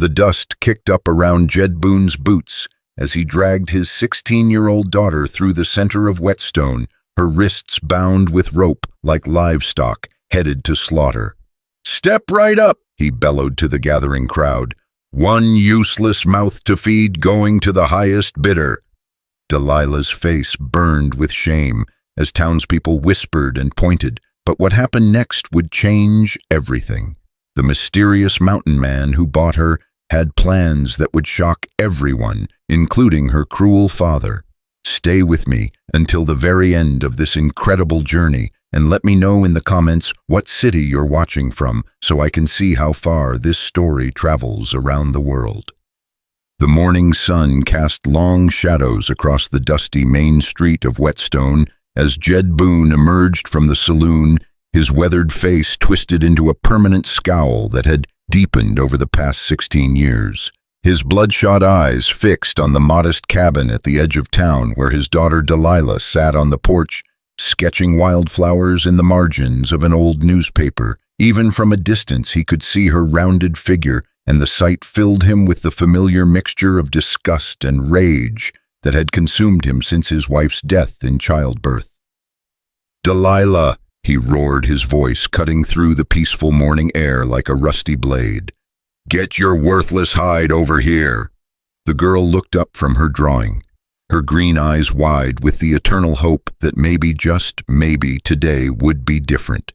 The dust kicked up around Jed Boon's boots as he dragged his 16-year-old daughter through the center of Wetstone, her wrists bound with rope like livestock, headed to slaughter. "Step right up," he bellowed to the gathering crowd. "One useless mouth to feed going to the highest bidder." Delilah's face burned with shame as townspeople whispered and pointed, but what happened next would change everything. The mysterious mountain man who bought her had plans that would shock everyone, including her cruel father. Stay with me until the very end of this incredible journey, and let me know in the comments what city you're watching from so I can see how far this story travels around the world. The morning sun cast long shadows across the dusty main street of Wetstone as Jed Boon emerged from the saloon, his weathered face twisted into a permanent scowl that had deepened over the past 16 years. His bloodshot eyes fixed on the modest cabin at the edge of town where his daughter Delilah sat on the porch, sketching wildflowers in the margins of an old newspaper. Even from a distance he could see her rounded figure, and the sight filled him with the familiar mixture of disgust and rage that had consumed him since his wife's death in childbirth. "Delilah!" he roared, his voice cutting through the peaceful morning air like a rusty blade. "Get your worthless hide over here!" The girl looked up from her drawing, her green eyes wide with the eternal hope that maybe, just maybe, today would be different.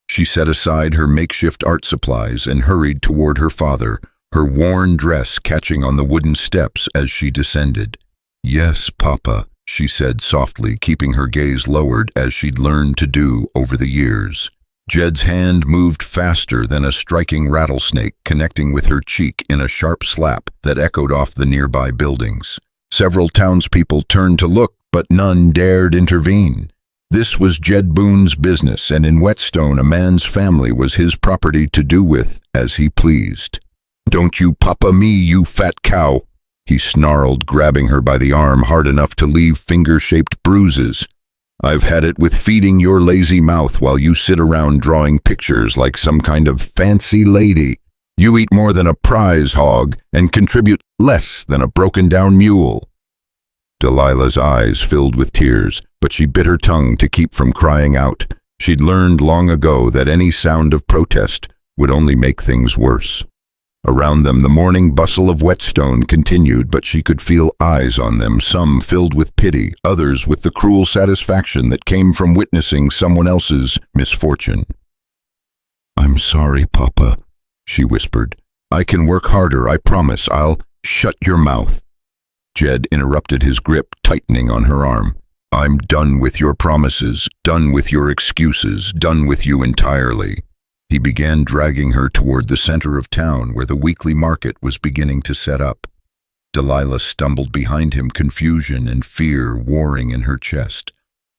She set aside her makeshift art supplies and hurried toward her father, her worn dress catching on the wooden steps as she descended. "Yes, Papa," she said softly, keeping her gaze lowered as she'd learned to do over the years. Jed's hand moved faster than a striking rattlesnake, connecting with her cheek in a sharp slap that echoed off the nearby buildings. Several townspeople turned to look, but none dared intervene. This was Jed Boon's business, and in Wetstone a man's family was his property to do with as he pleased. "Don't you papa me, you fat cow!" he snarled, grabbing her by the arm hard enough to leave finger-shaped bruises. "I've had it with feeding your lazy mouth while you sit around drawing pictures like some kind of fancy lady. You eat more than a prize hog and contribute less than a broken-down mule." Delilah's eyes filled with tears, but she bit her tongue to keep from crying out. She'd learned long ago that any sound of protest would only make things worse. Around them, the morning bustle of Wetstone continued, but she could feel eyes on them, some filled with pity, others with the cruel satisfaction that came from witnessing someone else's misfortune. "I'm sorry, Papa," she whispered. "I can work harder, I promise. I'll..." "Shut your mouth." Jed interrupted, his grip tightening on her arm. "I'm done with your promises, done with your excuses, done with you entirely." He began dragging her toward the center of town where the weekly market was beginning to set up. Delilah stumbled behind him, confusion and fear warring in her chest.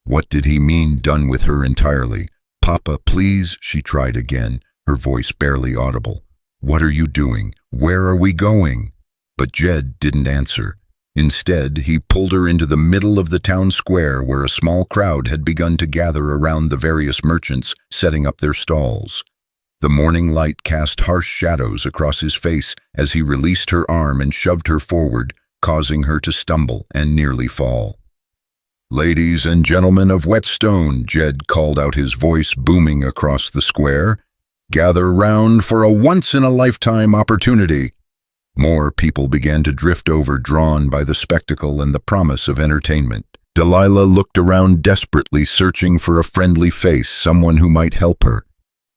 What did he mean, done with her entirely? "Papa, please," she tried again, her voice barely audible. "What are you doing? Where are we going?" But Jed didn't answer. Instead, he pulled her into the middle of the town square where a small crowd had begun to gather around the various merchants setting up their stalls. The morning light cast harsh shadows across his face as he released her arm and shoved her forward, causing her to stumble and nearly fall. "Ladies and gentlemen of Wetstone," Jed called out, his voice booming across the square, "gather round for a once-in-a-lifetime opportunity." More people began to drift over, drawn by the spectacle and the promise of entertainment. Delilah looked around desperately, searching for a friendly face, someone who might help her.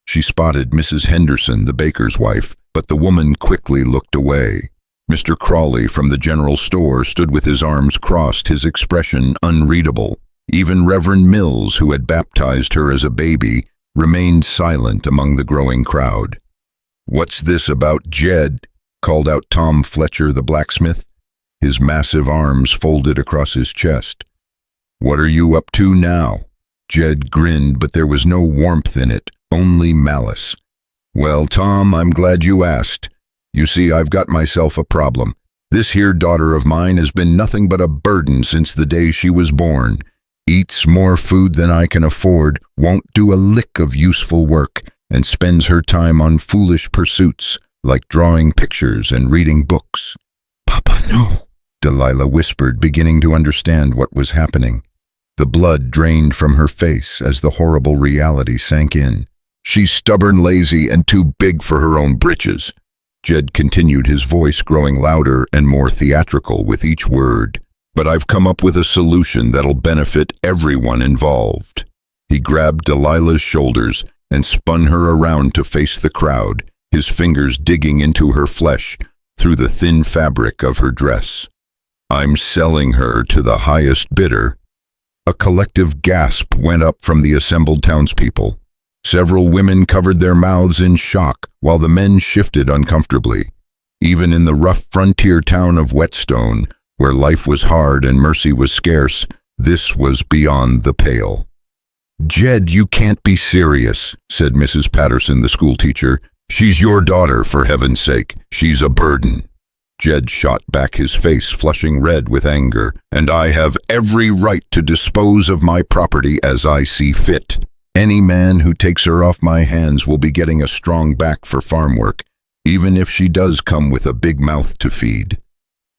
She spotted Mrs. Henderson, the baker's wife, but the woman quickly looked away. Mr. Crawley from the general store stood with his arms crossed, his expression unreadable. Even Reverend Mills, who had baptized her as a baby, remained silent among the growing crowd. "What's this about Jed?" called out Tom Fletcher, the blacksmith, his massive arms folded across his chest. "What are you up to now?" Jed grinned, but there was no warmth in it, only malice. "Well, Tom, I'm glad you asked. You see, I've got myself a problem. This here daughter of mine has been nothing but a burden since the day she was born. Eats more food than I can afford, won't do a lick of useful work, and spends her time on foolish pursuits, like drawing pictures and reading books. "Papa, no," Delilah whispered, beginning to understand what was happening. The blood drained from her face as the horrible reality sank in. "She's stubborn, lazy, and too big for her own britches." Jed continued, his voice growing louder and more theatrical with each word. "But I've come up with a solution that'll benefit everyone involved." He grabbed Delilah's shoulders and spun her around to face the crowd, his fingers digging into her flesh through the thin fabric of her dress. "I'm selling her to the highest bidder." A collective gasp went up from the assembled townspeople. Several women covered their mouths in shock, while the men shifted uncomfortably. Even in the rough frontier town of Wetstone, where life was hard and mercy was scarce, this was beyond the pale. "Jed, you can't be serious," said Mrs. Patterson, the schoolteacher. "She's your daughter, for heaven's sake. She's a burden." Jed shot back, his face flushing red with anger. "And I have every right to dispose of my property as I see fit. Any man who takes her off my hands will be getting a strong back for farm work, even if she does come with a big mouth to feed."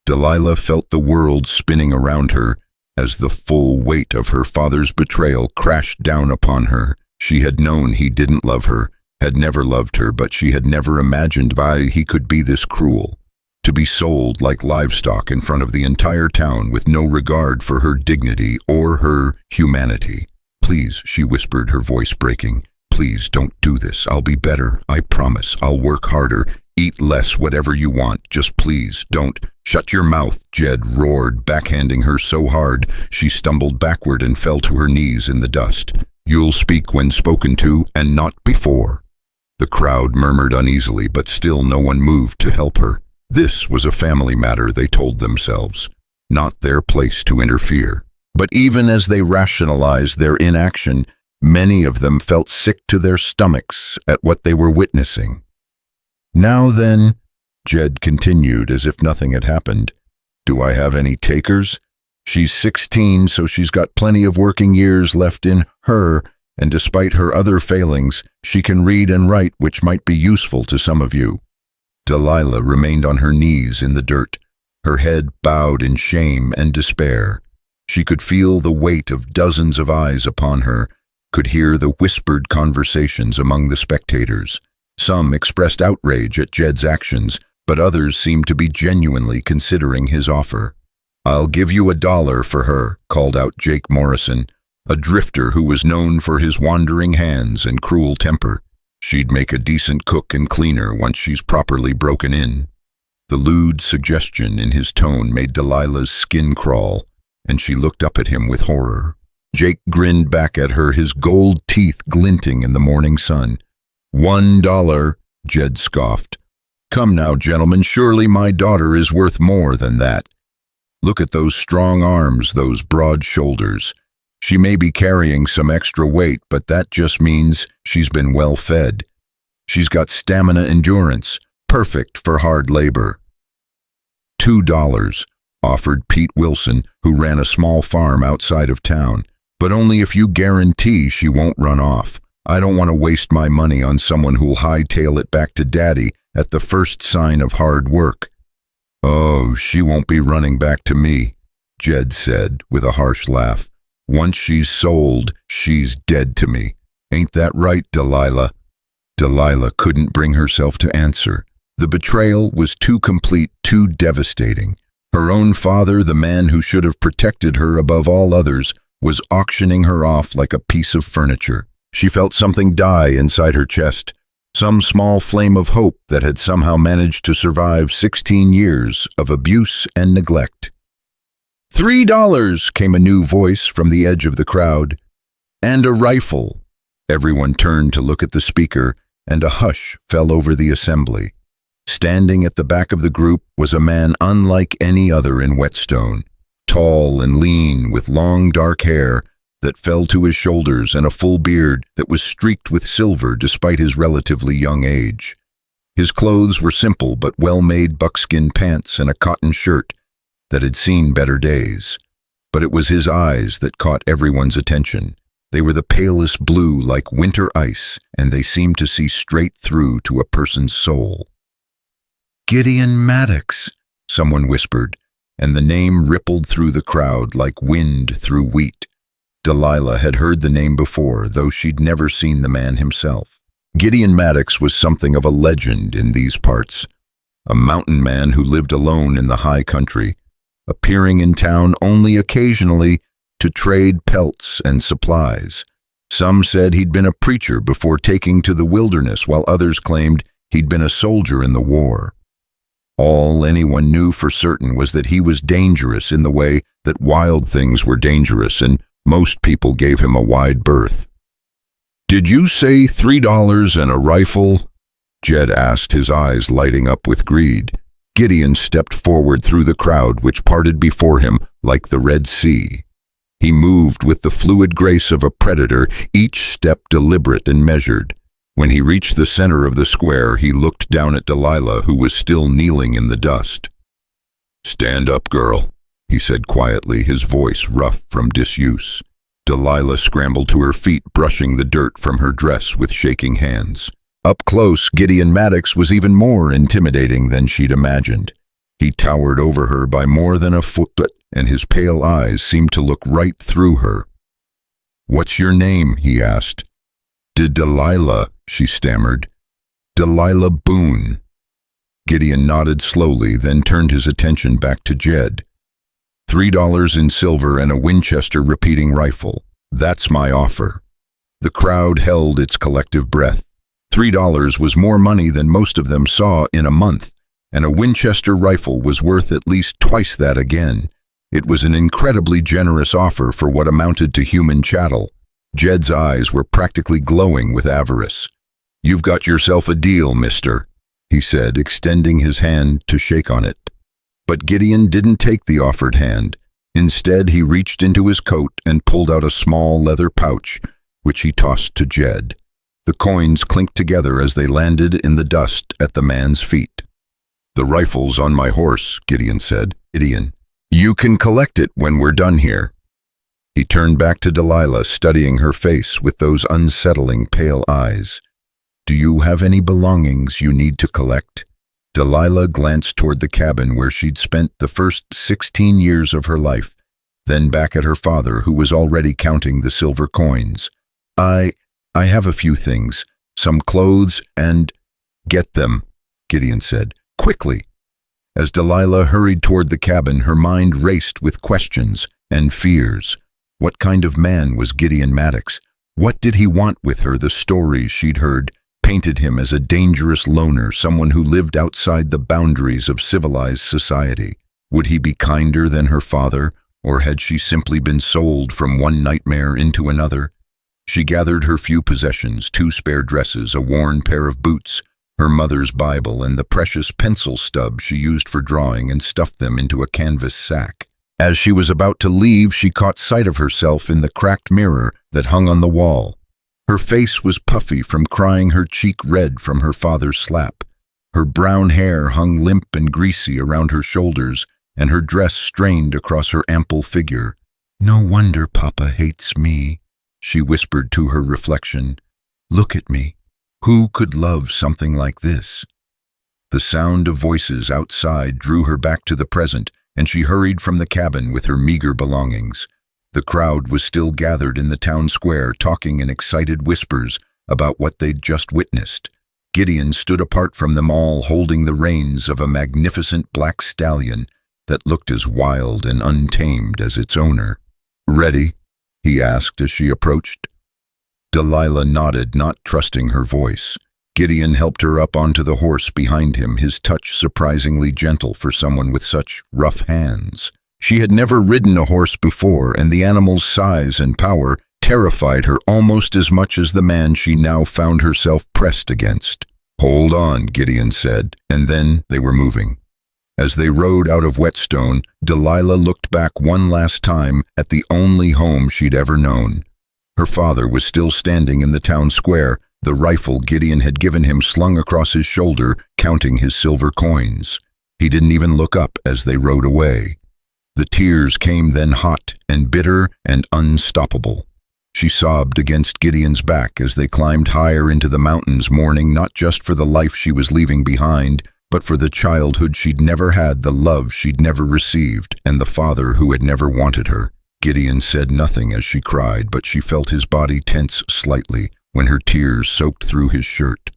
Delilah felt the world spinning around her as the full weight of her father's betrayal crashed down upon her. She had known he didn't love her, had never loved her, but she had never imagined why he could be this cruel. To be sold like livestock in front of the entire town with no regard for her dignity or her humanity. "Please," she whispered, her voice breaking. "Please don't do this. I'll be better. I promise. I'll work harder. Eat less, whatever you want. Just please don't." "Shut your mouth," Jed roared, backhanding her so hard she stumbled backward and fell to her knees in the dust. "You'll speak when spoken to, and not before." The crowd murmured uneasily, but still no one moved to help her. This was a family matter, they told themselves, not their place to interfere. But even as they rationalized their inaction, many of them felt sick to their stomachs at what they were witnessing. "Now then," Jed continued as if nothing had happened, "do I have any takers? She's 16, so she's got plenty of working years left in her, and despite her other failings, she can read and write, which might be useful to some of you." Delilah remained on her knees in the dirt, her head bowed in shame and despair. She could feel the weight of dozens of eyes upon her, could hear the whispered conversations among the spectators. Some expressed outrage at Jed's actions, but others seemed to be genuinely considering his offer. "I'll give you $1 for her," called out Jake Morrison, a drifter who was known for his wandering hands and cruel temper. "She'd make a decent cook and cleaner once she's properly broken in." The lewd suggestion in his tone made Delilah's skin crawl, and she looked up at him with horror. Jake grinned back at her, his gold teeth glinting in the morning sun. $1, Jed scoffed. "Come now, gentlemen, surely my daughter is worth more than that. Look at those strong arms, those broad shoulders. She may be carrying some extra weight, but that just means she's been well fed. She's got stamina endurance, perfect for hard labor." $2, offered Pete Wilson, who ran a small farm outside of town. "But only if you guarantee she won't run off. I don't want to waste my money on someone who'll hightail it back to Daddy at the first sign of hard work." "Oh, she won't be running back to me," Jed said with a harsh laugh. "Once she's sold, she's dead to me. Ain't that right, Delilah?" Delilah couldn't bring herself to answer. The betrayal was too complete, too devastating. Her own father, the man who should have protected her above all others, was auctioning her off like a piece of furniture. She felt something die inside her chest, some small flame of hope that had somehow managed to survive 16 years of abuse and neglect. $3, came a new voice from the edge of the crowd. "And a rifle." Everyone turned to look at the speaker, and a hush fell over the assembly. Standing at the back of the group was a man unlike any other in Whetstone, tall and lean, with long dark hair that fell to his shoulders and a full beard that was streaked with silver despite his relatively young age. His clothes were simple but well-made buckskin pants and a cotton shirt that had seen better days. But it was his eyes that caught everyone's attention. They were the palest blue like winter ice, and they seemed to see straight through to a person's soul. Gideon Maddox, someone whispered, and the name rippled through the crowd like wind through wheat. Delilah had heard the name before, though she'd never seen the man himself. Gideon Maddox was something of a legend in these parts, a mountain man who lived alone in the high country, appearing in town only occasionally to trade pelts and supplies. Some said he'd been a preacher before taking to the wilderness, while others claimed he'd been a soldier in the war. All anyone knew for certain was that he was dangerous in the way that wild things were dangerous, and most people gave him a wide berth. "Did you say $3 and a rifle?" Jed asked, his eyes lighting up with greed. Gideon stepped forward through the crowd, which parted before him like the Red Sea. He moved with the fluid grace of a predator, each step deliberate and measured. When he reached the center of the square, he looked down at Delilah, who was still kneeling in the dust. "Stand up, girl," he said quietly, his voice rough from disuse. Delilah scrambled to her feet, brushing the dirt from her dress with shaking hands. Up close, Gideon Maddox was even more intimidating than she'd imagined. He towered over her by more than a foot, and his pale eyes seemed to look right through her. "What's your name?" he asked. "Delilah," she stammered. "Delilah Boon." Gideon nodded slowly, then turned his attention back to Jed. $3 in silver and a Winchester repeating rifle. That's my offer." The crowd held its collective breath. $3 was more money than most of them saw in a month, and a Winchester rifle was worth at least twice that again. It was an incredibly generous offer for what amounted to human chattel. Jed's eyes were practically glowing with avarice. "You've got yourself a deal, mister," he said, extending his hand to shake on it. But Gideon didn't take the offered hand. Instead, he reached into his coat and pulled out a small leather pouch, which he tossed to Jed. The coins clinked together as they landed in the dust at the man's feet. "The rifle's on my horse," Gideon said. "Gideon, you can collect it when we're done here." He turned back to Delilah, studying her face with those unsettling pale eyes. "Do you have any belongings you need to collect?" Delilah glanced toward the cabin where she'd spent the first 16 years of her life, then back at her father, who was already counting the silver coins. I have a few things, some clothes and—" "Get them," Gideon said, quickly. As Delilah hurried toward the cabin, her mind raced with questions and fears. What kind of man was Gideon Maddox? What did he want with her? The stories she'd heard painted him as a dangerous loner, someone who lived outside the boundaries of civilized society. Would he be kinder than her father, or had she simply been sold from one nightmare into another? She gathered her few possessions, 2 spare dresses, a worn pair of boots, her mother's Bible, and the precious pencil stub she used for drawing, and stuffed them into a canvas sack. As she was about to leave, she caught sight of herself in the cracked mirror that hung on the wall. Her face was puffy from crying, her cheek red from her father's slap. Her brown hair hung limp and greasy around her shoulders, and her dress strained across her ample figure. "No wonder Papa hates me," she whispered to her reflection. "Look at me. Who could love something like this?" The sound of voices outside drew her back to the present, and she hurried from the cabin with her meager belongings. The crowd was still gathered in the town square, talking in excited whispers about what they'd just witnessed. Gideon stood apart from them all, holding the reins of a magnificent black stallion that looked as wild and untamed as its owner. "Ready?" he asked as she approached. Delilah nodded, not trusting her voice. Gideon helped her up onto the horse behind him, his touch surprisingly gentle for someone with such rough hands. She had never ridden a horse before, and the animal's size and power terrified her almost as much as the man she now found herself pressed against. "Hold on," Gideon said, and then they were moving. As they rode out of Wetstone, Delilah looked back one last time at the only home she'd ever known. Her father was still standing in the town square, the rifle Gideon had given him slung across his shoulder, counting his silver coins. He didn't even look up as they rode away. The tears came then, hot and bitter and unstoppable. She sobbed against Gideon's back as they climbed higher into the mountains, mourning not just for the life she was leaving behind, but for the childhood she'd never had, the love she'd never received, and the father who had never wanted her. Gideon said nothing as she cried, but she felt his body tense slightly when her tears soaked through his shirt.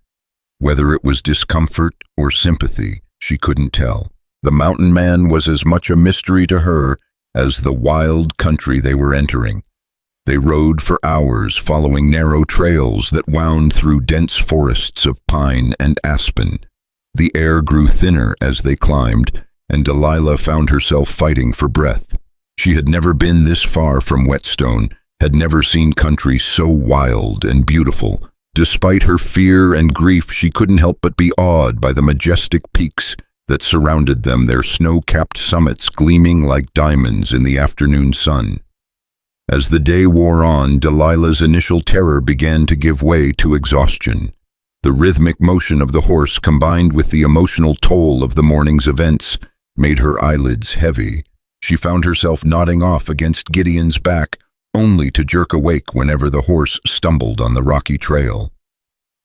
Whether it was discomfort or sympathy, she couldn't tell. The mountain man was as much a mystery to her as the wild country they were entering. They rode for hours, following narrow trails that wound through dense forests of pine and aspen. The air grew thinner as they climbed, and Delilah found herself fighting for breath. She had never been this far from Whetstone, had never seen country so wild and beautiful. Despite her fear and grief, she couldn't help but be awed by the majestic peaks that surrounded them, their snow-capped summits gleaming like diamonds in the afternoon sun. As the day wore on, Delilah's initial terror began to give way to exhaustion. The rhythmic motion of the horse, combined with the emotional toll of the morning's events, made her eyelids heavy. She found herself nodding off against Gideon's back, only to jerk awake whenever the horse stumbled on the rocky trail.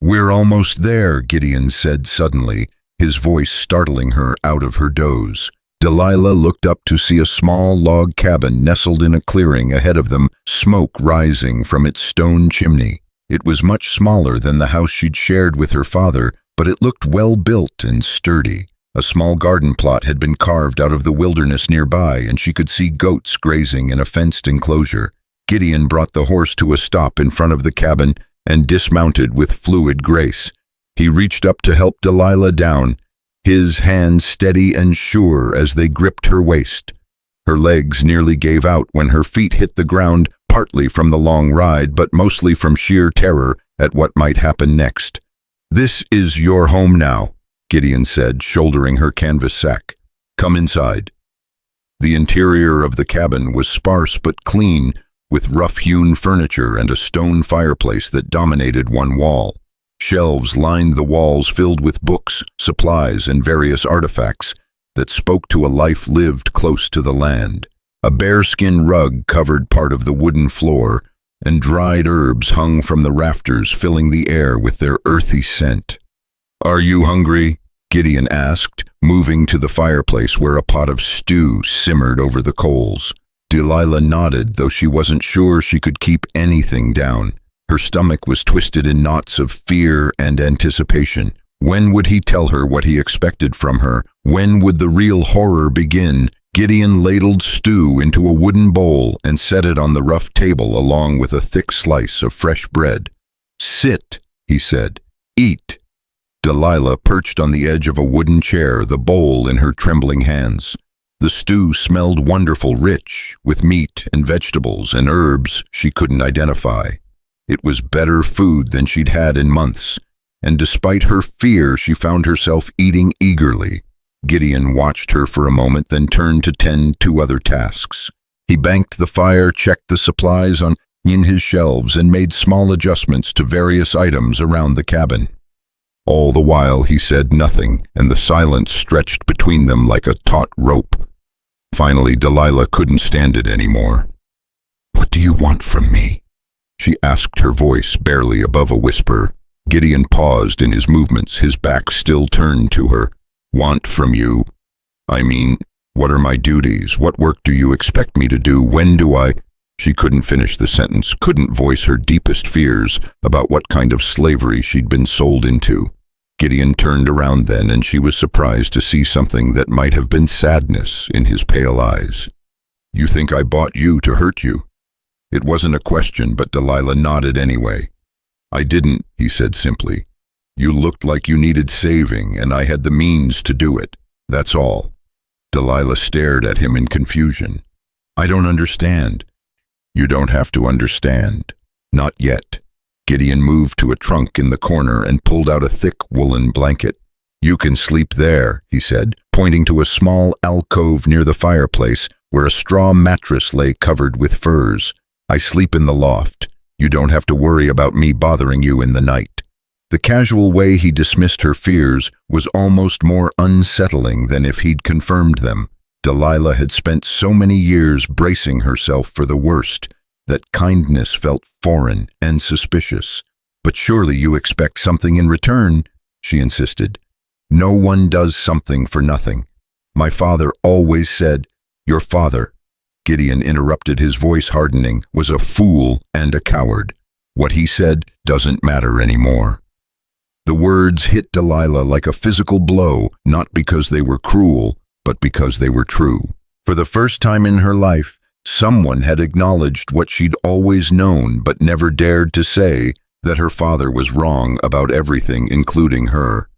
"We're almost there," Gideon said suddenly, his voice startling her out of her doze. Delilah looked up to see a small log cabin nestled in a clearing ahead of them, smoke rising from its stone chimney. It was much smaller than the house she'd shared with her father, but it looked well built and sturdy. A small garden plot had been carved out of the wilderness nearby, and she could see goats grazing in a fenced enclosure. Gideon brought the horse to a stop in front of the cabin and dismounted with fluid grace. He reached up to help Delilah down, his hands steady and sure as they gripped her waist. Her legs nearly gave out when her feet hit the ground, partly from the long ride, but mostly from sheer terror at what might happen next. "This is your home now," Gideon said, shouldering her canvas sack. "Come inside." The interior of the cabin was sparse but clean, with rough-hewn furniture and a stone fireplace that dominated one wall. Shelves lined the walls filled with books, supplies, and various artifacts that spoke to a life lived close to the land. A bearskin rug covered part of the wooden floor, and dried herbs hung from the rafters, filling the air with their earthy scent. "Are you hungry?" Gideon asked, moving to the fireplace where a pot of stew simmered over the coals. Delilah nodded, though she wasn't sure she could keep anything down. Her stomach was twisted in knots of fear and anticipation. When would he tell her what he expected from her? When would the real horror begin? Gideon ladled stew into a wooden bowl and set it on the rough table along with a thick slice of fresh bread. "Sit," he said. "Eat." Delilah perched on the edge of a wooden chair, the bowl in her trembling hands. The stew smelled wonderful, rich, with meat and vegetables and herbs she couldn't identify. It was better food than she'd had in months, and despite her fear, she found herself eating eagerly. Gideon watched her for a moment, then turned to tend to other tasks. He banked the fire, checked the supplies in his shelves, and made small adjustments to various items around the cabin. All the while he said nothing, and the silence stretched between them like a taut rope. Finally, Delilah couldn't stand it anymore. "What do you want from me?" she asked, her voice barely above a whisper. Gideon paused in his movements, his back still turned to her. "Want from you? I mean, what are my duties? What work do you expect me to do? When do I—" She couldn't finish the sentence, couldn't voice her deepest fears about what kind of slavery she'd been sold into. Gideon turned around then, and she was surprised to see something that might have been sadness in his pale eyes. "You think I bought you to hurt you?" It wasn't a question, but Delilah nodded anyway. "I didn't," he said simply. "You looked like you needed saving, and I had the means to do it. That's all." Delilah stared at him in confusion. "I don't understand." "You don't have to understand. Not yet." Gideon moved to a trunk in the corner and pulled out a thick woolen blanket. "You can sleep there," he said, pointing to a small alcove near the fireplace where a straw mattress lay covered with furs. "I sleep in the loft. You don't have to worry about me bothering you in the night." The casual way he dismissed her fears was almost more unsettling than if he'd confirmed them. Delilah had spent so many years bracing herself for the worst that kindness felt foreign and suspicious. "But surely you expect something in return," she insisted. No one does something for nothing. My father always said, your father, Gideon interrupted, his voice hardening, was a fool and a coward. What he said doesn't matter anymore. The words hit Delilah like a physical blow, not because they were cruel, but because they were true. For the first time in her life, someone had acknowledged what she'd always known but never dared to say, that her father was wrong about everything, including her.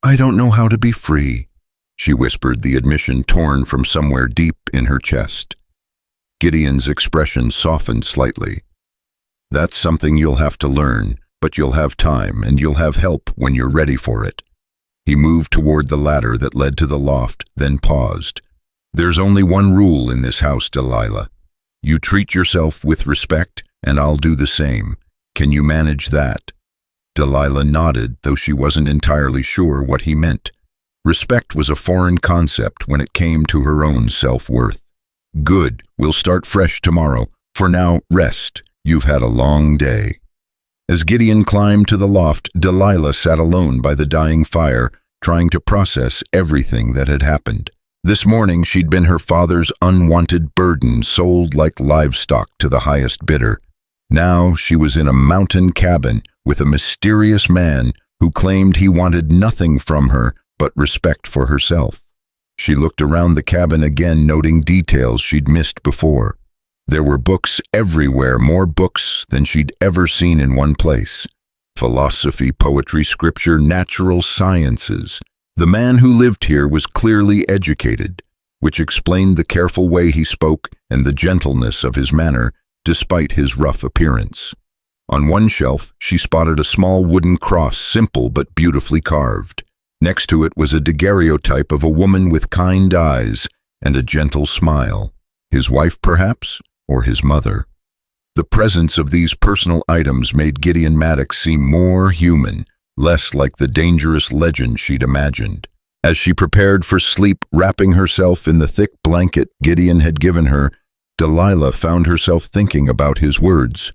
I don't know how to be free, she whispered, the admission torn from somewhere deep in her chest. Gideon's expression softened slightly. That's something you'll have to learn, but you'll have time and you'll have help when you're ready for it. He moved toward the ladder that led to the loft, then paused. There's only one rule in this house, Delilah. You treat yourself with respect, and I'll do the same. Can you manage that? Delilah nodded, though she wasn't entirely sure what he meant. Respect was a foreign concept when it came to her own self-worth. Good, we'll start fresh tomorrow. For now, rest. You've had a long day. As Gideon climbed to the loft, Delilah sat alone by the dying fire, trying to process everything that had happened. This morning she'd been her father's unwanted burden, sold like livestock to the highest bidder. Now she was in a mountain cabin with a mysterious man who claimed he wanted nothing from her but respect for herself. She looked around the cabin again, noting details she'd missed before. There were books everywhere, more books than she'd ever seen in one place. Philosophy, poetry, scripture, natural sciences. The man who lived here was clearly educated, which explained the careful way he spoke and the gentleness of his manner, despite his rough appearance. On one shelf, she spotted a small wooden cross, simple but beautifully carved. Next to it was a daguerreotype of a woman with kind eyes and a gentle smile. His wife, perhaps, or his mother. The presence of these personal items made Gideon Maddox seem more human, less like the dangerous legend she'd imagined. As she prepared for sleep, wrapping herself in the thick blanket Gideon had given her, Delilah found herself thinking about his words.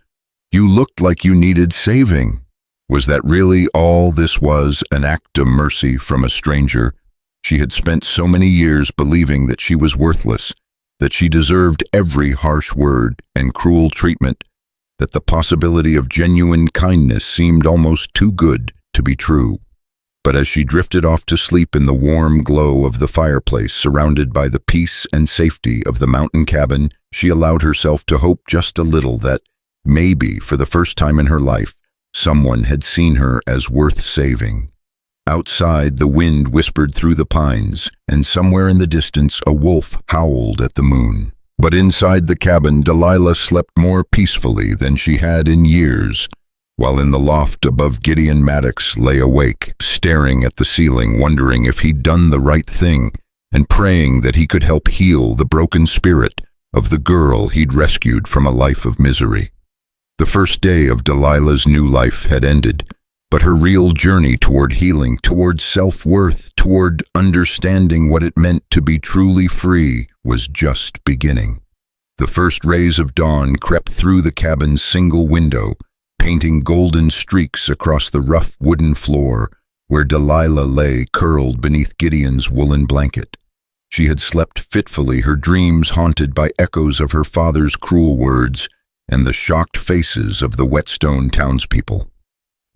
You looked like you needed saving. Was that really all this was, an act of mercy from a stranger? She had spent so many years believing that she was worthless, that she deserved every harsh word and cruel treatment, that the possibility of genuine kindness seemed almost too good to be true. But as she drifted off to sleep in the warm glow of the fireplace, surrounded by the peace and safety of the mountain cabin, she allowed herself to hope just a little that, maybe for the first time in her life, someone had seen her as worth saving. Outside, the wind whispered through the pines, and somewhere in the distance a wolf howled at the moon. But inside the cabin, Delilah slept more peacefully than she had in years, while in the loft above Gideon Maddox lay awake, staring at the ceiling, wondering if he'd done the right thing, and praying that he could help heal the broken spirit of the girl he'd rescued from a life of misery. The first day of Delilah's new life had ended, but her real journey toward healing, toward self-worth, toward understanding what it meant to be truly free was just beginning. The first rays of dawn crept through the cabin's single window, painting golden streaks across the rough wooden floor where Delilah lay curled beneath Gideon's woolen blanket. She had slept fitfully, her dreams haunted by echoes of her father's cruel words and the shocked faces of the Wetstone townspeople.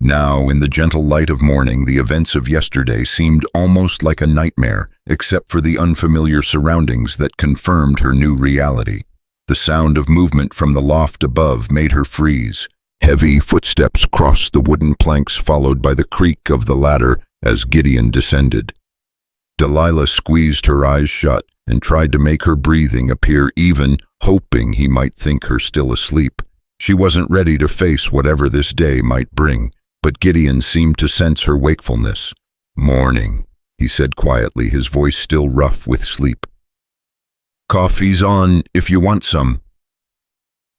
Now, in the gentle light of morning, the events of yesterday seemed almost like a nightmare, except for the unfamiliar surroundings that confirmed her new reality. The sound of movement from the loft above made her freeze. Heavy footsteps crossed the wooden planks, followed by the creak of the ladder as Gideon descended. Delilah squeezed her eyes shut and tried to make her breathing appear even, hoping he might think her still asleep. She wasn't ready to face whatever this day might bring, but Gideon seemed to sense her wakefulness. "Morning," he said quietly, his voice still rough with sleep. "Coffee's on, if you want some."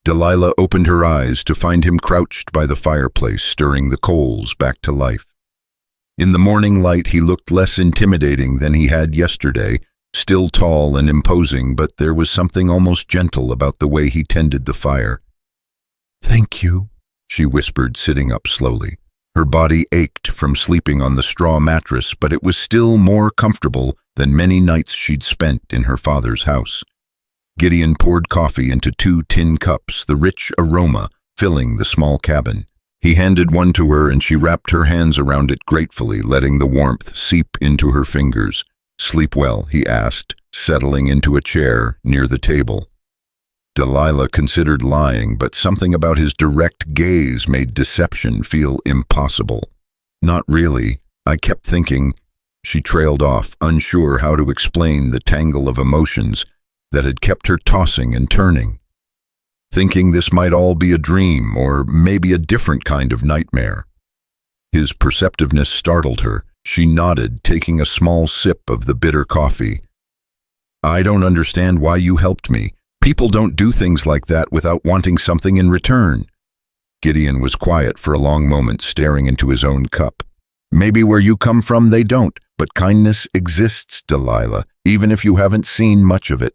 Delilah opened her eyes to find him crouched by the fireplace, stirring the coals back to life. In the morning light, he looked less intimidating than he had yesterday, still tall and imposing, but there was something almost gentle about the way he tended the fire. "Thank you," she whispered, sitting up slowly. Her body ached from sleeping on the straw mattress, but it was still more comfortable than many nights she'd spent in her father's house. Gideon poured coffee into 2 tin cups, the rich aroma filling the small cabin. He handed one to her and she wrapped her hands around it gratefully, letting the warmth seep into her fingers. "Sleep well?" he asked, settling into a chair near the table. Delilah considered lying, but something about his direct gaze made deception feel impossible. "Not really. I kept thinking," she trailed off, unsure how to explain the tangle of emotions that had kept her tossing and turning. Thinking this might all be a dream, or maybe a different kind of nightmare. His perceptiveness startled her. She nodded, taking a small sip of the bitter coffee. "I don't understand why you helped me. People don't do things like that without wanting something in return." Gideon was quiet for a long moment, staring into his own cup. "Maybe where you come from they don't, but kindness exists, Delilah, even if you haven't seen much of it."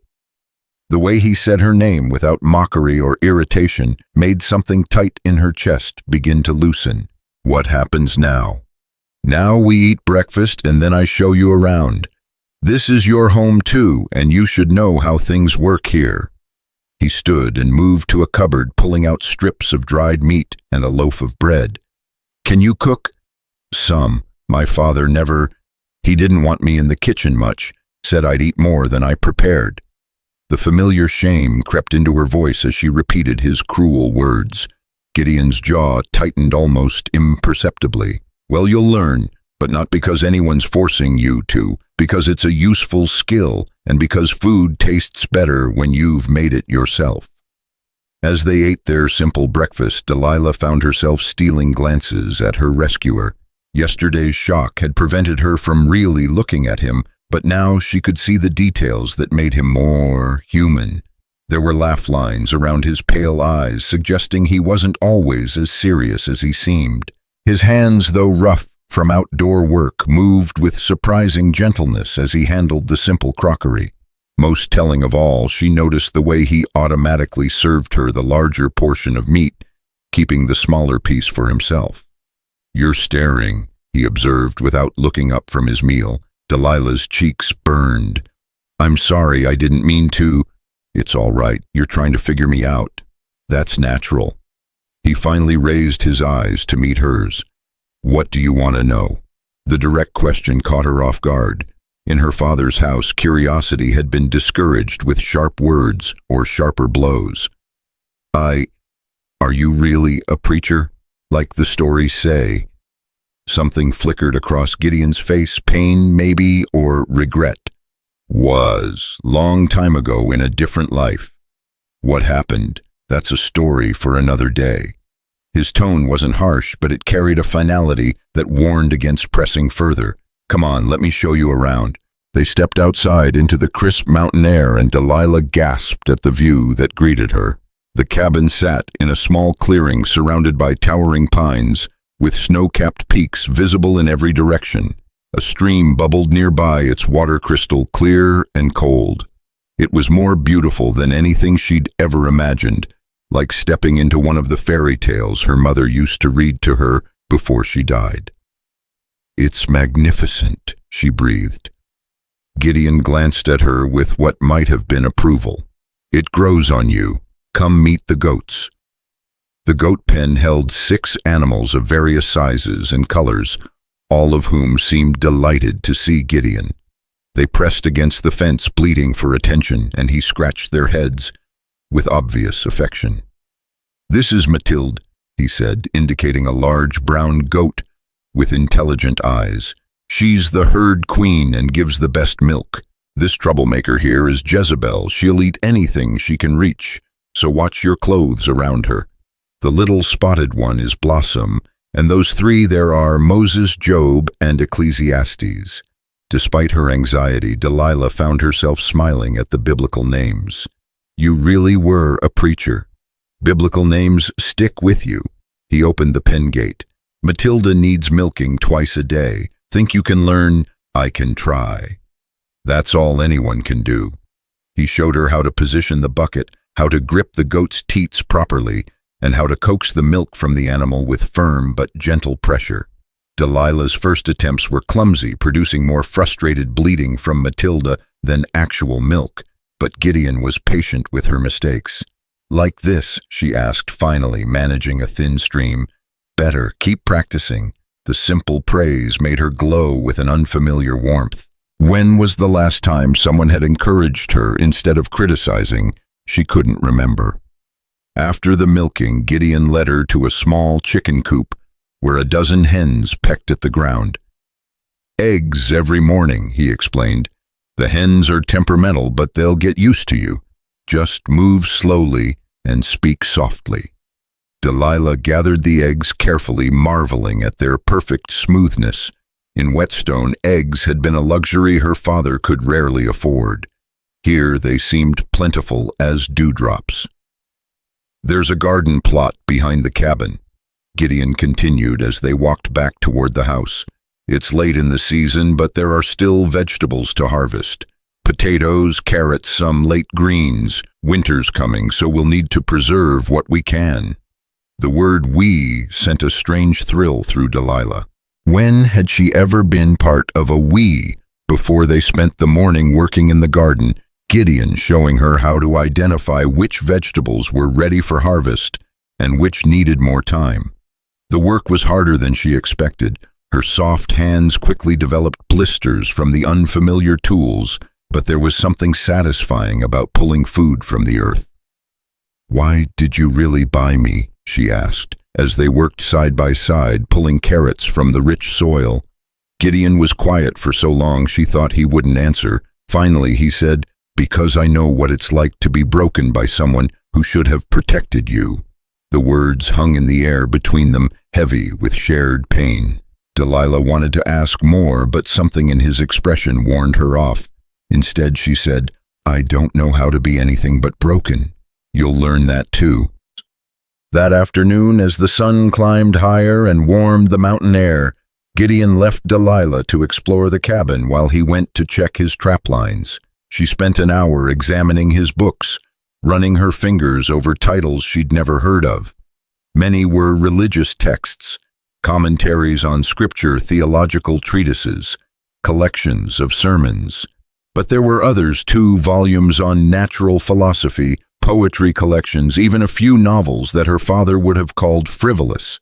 The way he said her name without mockery or irritation made something tight in her chest begin to loosen. "What happens now?" "Now we eat breakfast and then I show you around. This is your home too, and you should know how things work here." He stood and moved to a cupboard, pulling out strips of dried meat and a loaf of bread. "Can you cook?" "Some. My father never. He didn't want me in the kitchen much, said I'd eat more than I prepared." The familiar shame crept into her voice as she repeated his cruel words. Gideon's jaw tightened almost imperceptibly. "Well, you'll learn, but not because anyone's forcing you to, because it's a useful skill, and because food tastes better when you've made it yourself." As they ate their simple breakfast, Delilah found herself stealing glances at her rescuer. Yesterday's shock had prevented her from really looking at him, but now she could see the details that made him more human. There were laugh lines around his pale eyes, suggesting he wasn't always as serious as he seemed. His hands, though rough from outdoor work, moved with surprising gentleness as he handled the simple crockery. Most telling of all, she noticed the way he automatically served her the larger portion of meat, keeping the smaller piece for himself. "You're staring," he observed without looking up from his meal. Delilah's cheeks burned. "I'm sorry, I didn't mean to." "It's all right, you're trying to figure me out. That's natural." He finally raised his eyes to meet hers. "What do you want to know?" The direct question caught her off guard. In her father's house, curiosity had been discouraged with sharp words or sharper blows. Are you really a preacher, like the stories say?" Something flickered across Gideon's face, pain maybe, or regret. "Was, long time ago in a different life." "What happened? That's a story for another day." His tone wasn't harsh, but it carried a finality that warned against pressing further. "Come on, let me show you around." They stepped outside into the crisp mountain air, and Delilah gasped at the view that greeted her. The cabin sat in a small clearing surrounded by towering pines, with snow-capped peaks visible in every direction. A stream bubbled nearby, its water crystal clear and cold. It was more beautiful than anything she'd ever imagined, like stepping into one of the fairy tales her mother used to read to her before she died. "It's magnificent," she breathed. Gideon glanced at her with what might have been approval. "It grows on you. Come meet the goats." The goat pen held 6 animals of various sizes and colors, all of whom seemed delighted to see Gideon. They pressed against the fence, bleating for attention, and he scratched their heads with obvious affection. "This is Mathilde," he said, indicating a large brown goat with intelligent eyes. "She's the herd queen and gives the best milk. This troublemaker here is Jezebel. She'll eat anything she can reach, so watch your clothes around her. The little spotted one is Blossom, and those 3 there are Moses, Job, and Ecclesiastes." Despite her anxiety, Delilah found herself smiling at the biblical names. "You really were a preacher. Biblical names stick with you." He opened the pen gate. "Matilda needs milking twice a day. Think you can learn? I can try." That's all anyone can do. He showed her how to position the bucket, how to grip the goat's teats properly, and how to coax the milk from the animal with firm but gentle pressure. Delilah's first attempts were clumsy, producing more frustrated bleating from Matilda than actual milk, but Gideon was patient with her mistakes. "Like this?" she asked, finally managing a thin stream. "Better, keep practicing." The simple praise made her glow with an unfamiliar warmth. When was the last time someone had encouraged her instead of criticizing? She couldn't remember. After the milking, Gideon led her to a small chicken coop where a dozen hens pecked at the ground. "Eggs every morning," he explained. "The hens are temperamental, but they'll get used to you. Just move slowly and speak softly." Delilah gathered the eggs carefully, marveling at their perfect smoothness. In Wetstone, eggs had been a luxury her father could rarely afford. Here they seemed plentiful as dewdrops. "There's a garden plot behind the cabin," Gideon continued as they walked back toward the house. "It's late in the season, but there are still vegetables to harvest. Potatoes, carrots, some late greens. Winter's coming, so we'll need to preserve what we can." The word "we" sent a strange thrill through Delilah. When had she ever been part of a "we" before they spent the morning working in the garden, Gideon showing her how to identify which vegetables were ready for harvest and which needed more time. The work was harder than she expected. Her soft hands quickly developed blisters from the unfamiliar tools, but there was something satisfying about pulling food from the earth. "Why did you really buy me?" she asked, as they worked side by side, pulling carrots from the rich soil. Gideon was quiet for so long she thought he wouldn't answer. Finally he said, "Because I know what it's like to be broken by someone who should have protected you." The words hung in the air between them, heavy with shared pain. Delilah wanted to ask more, but something in his expression warned her off. Instead she said, "I don't know how to be anything but broken. You'll learn that too." That afternoon, as the sun climbed higher and warmed the mountain air, Gideon left Delilah to explore the cabin while he went to check his trap lines. She spent an hour examining his books, running her fingers over titles she'd never heard of. Many were religious texts, commentaries on scripture, theological treatises, collections of sermons. But there were others too, volumes on natural philosophy, poetry collections, even a few novels that her father would have called frivolous.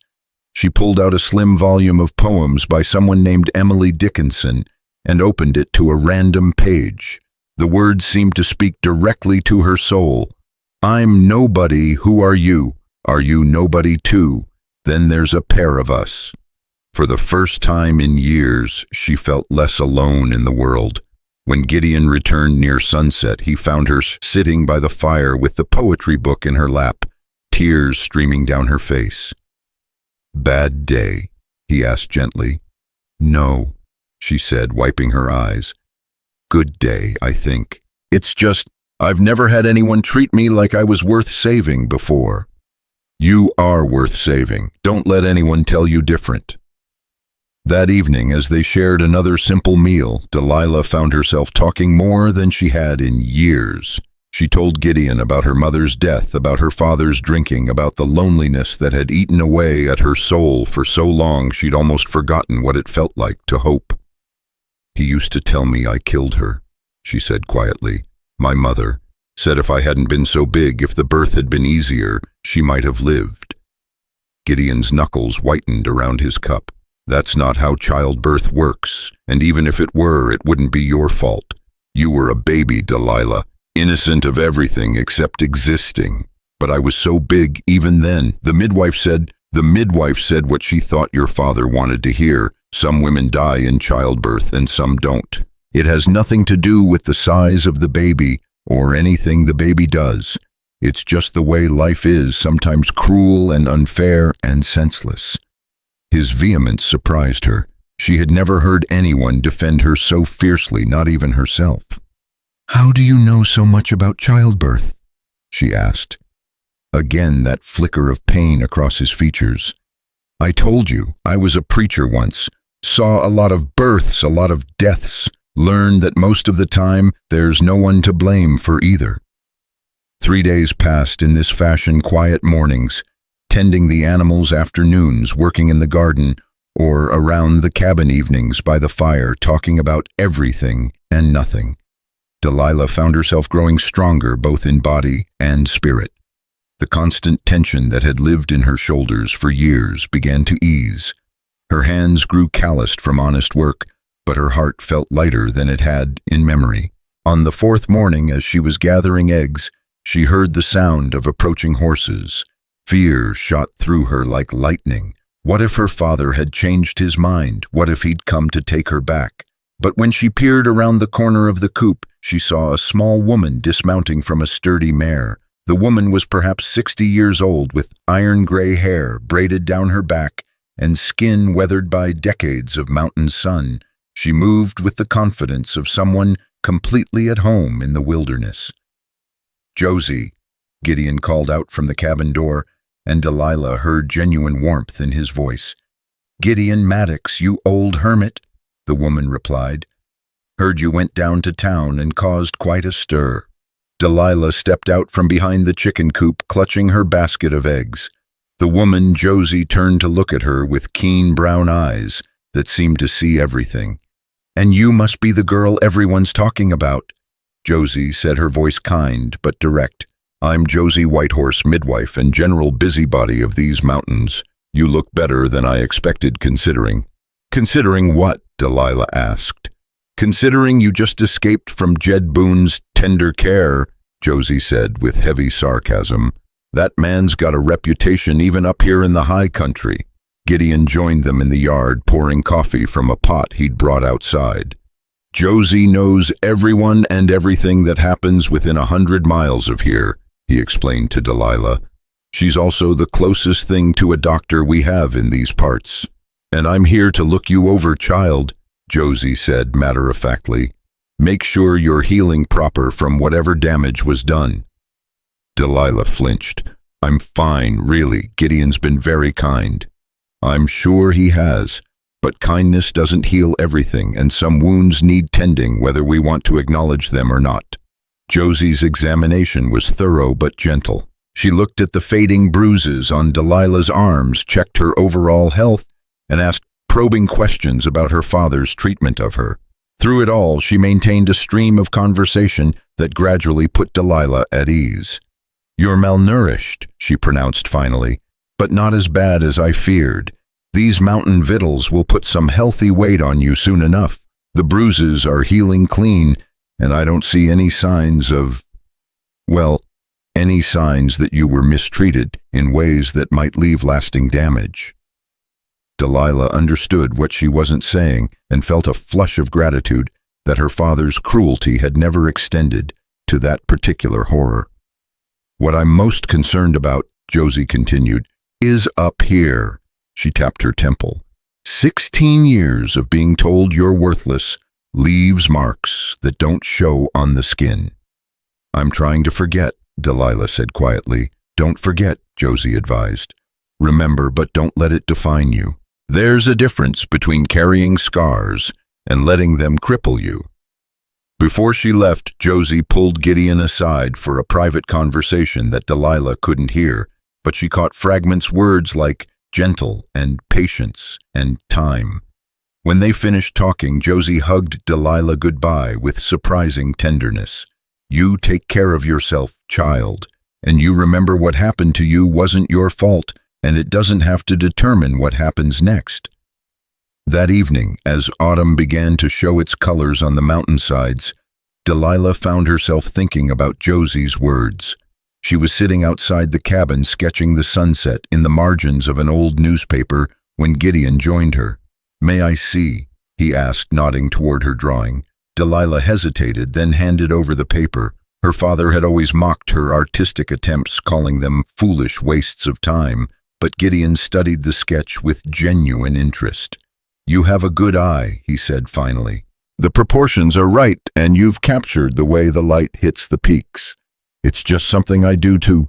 She pulled out a slim volume of poems by someone named Emily Dickinson and opened it to a random page. The words seemed to speak directly to her soul. "I'm nobody, who are you? Are you nobody too? Then there's a pair of us." For the first time in years, she felt less alone in the world. When Gideon returned near sunset, he found her sitting by the fire with the poetry book in her lap, tears streaming down her face. "Bad day?" he asked gently. "No," she said, wiping her eyes. "Good day, I think. It's just, I've never had anyone treat me like I was worth saving before." "You are worth saving. Don't let anyone tell you different." That evening, as they shared another simple meal, Delilah found herself talking more than she had in years. She told Gideon about her mother's death, about her father's drinking, about the loneliness that had eaten away at her soul for so long she'd almost forgotten what it felt like to hope. "He used to tell me I killed her," she said quietly. "My mother said if I hadn't been so big, if the birth had been easier, she might have lived." Gideon's knuckles whitened around his cup. "That's not how childbirth works, and even if it were, it wouldn't be your fault. You were a baby, Delilah, innocent of everything except existing. But I was so big even then. The midwife said what she thought your father wanted to hear. Some women die in childbirth and some don't. It has nothing to do with the size of the baby or anything the baby does. It's just the way life is, sometimes cruel and unfair and senseless." His vehemence surprised her. She had never heard anyone defend her so fiercely, not even herself. "How do you know so much about childbirth?" she asked. Again that flicker of pain across his features. "I told you, I was a preacher once. Saw a lot of births, a lot of deaths. Learned that most of the time, there's no one to blame for either." 3 days passed in this fashion, quiet mornings, tending the animals afternoons, working in the garden, or around the cabin evenings by the fire, talking about everything and nothing. Delilah found herself growing stronger both in body and spirit. The constant tension that had lived in her shoulders for years began to ease. Her hands grew calloused from honest work, but her heart felt lighter than it had in memory. On the fourth morning, as she was gathering eggs, she heard the sound of approaching horses. Fear shot through her like lightning. What if her father had changed his mind? What if he'd come to take her back? But when she peered around the corner of the coop, she saw a small woman dismounting from a sturdy mare. The woman was perhaps 60 years old, with iron-gray hair braided down her back and skin weathered by decades of mountain sun. She moved with the confidence of someone completely at home in the wilderness. "Josie," Gideon called out from the cabin door, and Delilah heard genuine warmth in his voice. "Gideon Maddox, you old hermit," the woman replied. "Heard you went down to town and caused quite a stir." Delilah stepped out from behind the chicken coop, clutching her basket of eggs. The woman, Josie, turned to look at her with keen brown eyes that seemed to see everything. "And you must be the girl everyone's talking about," Josie said, her voice kind but direct. "I'm Josie Whitehorse, midwife and general busybody of these mountains. You look better than I expected, considering." "Considering what?" Delilah asked. "Considering you just escaped from Jed Boon's tender care," Josie said with heavy sarcasm. "That man's got a reputation even up here in the high country." Gideon joined them in the yard, pouring coffee from a pot he'd brought outside. "Josie knows everyone and everything that happens within 100 miles of here," he explained to Delilah. "She's also the closest thing to a doctor we have in these parts. And I'm here to look you over, child," Josie said matter-of-factly. "Make sure you're healing proper from whatever damage was done." Delilah flinched. "I'm fine, really. Gideon's been very kind." "I'm sure he has, but kindness doesn't heal everything, and some wounds need tending whether we want to acknowledge them or not." Josie's examination was thorough but gentle. She looked at the fading bruises on Delilah's arms, checked her overall health, and asked probing questions about her father's treatment of her. Through it all, she maintained a stream of conversation that gradually put Delilah at ease. "You're malnourished," she pronounced finally, "but not as bad as I feared. These mountain victuals will put some healthy weight on you soon enough. The bruises are healing clean, and I don't see any signs of, well, any signs that you were mistreated in ways that might leave lasting damage." Delilah understood what she wasn't saying and felt a flush of gratitude that her father's cruelty had never extended to that particular horror. "What I'm most concerned about," Josie continued, "is up here." She tapped her temple. 16 years of being told you're worthless leaves marks that don't show on the skin." "I'm trying to forget," Delilah said quietly. "Don't forget," Josie advised. "Remember, but don't let it define you. There's a difference between carrying scars and letting them cripple you." Before she left, Josie pulled Gideon aside for a private conversation that Delilah couldn't hear, but she caught fragments, words like gentle and patience and time. When they finished talking, Josie hugged Delilah goodbye with surprising tenderness. "You take care of yourself, child, and you remember what happened to you wasn't your fault, and it doesn't have to determine what happens next." That evening, as autumn began to show its colors on the mountainsides, Delilah found herself thinking about Josie's words. She was sitting outside the cabin sketching the sunset in the margins of an old newspaper when Gideon joined her. "May I see?" he asked, nodding toward her drawing. Delilah hesitated, then handed over the paper. Her father had always mocked her artistic attempts, calling them foolish wastes of time, but Gideon studied the sketch with genuine interest. "You have a good eye," he said finally. "The proportions are right, and you've captured the way the light hits the peaks. It's just something I do to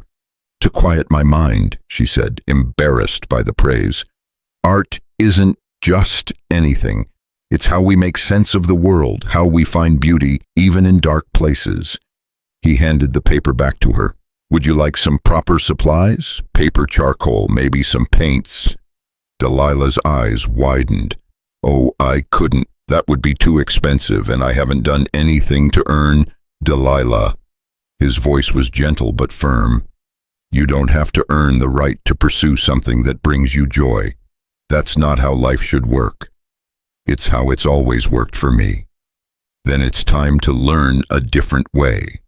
quiet my mind," she said, embarrassed by the praise. "Art isn't just anything. It's how we make sense of the world, how we find beauty even in dark places." He handed the paper back to her. Would you like some proper supplies? Paper, charcoal, maybe some paints?" Delilah's eyes widened. "Oh, I couldn't. That would be too expensive, and I haven't done anything to earn—" "Delilah." His voice was gentle but firm. "You don't have to earn the right to pursue something that brings you joy. That's not how life should work. It's how it's always worked for me." "Then it's time to learn a different way."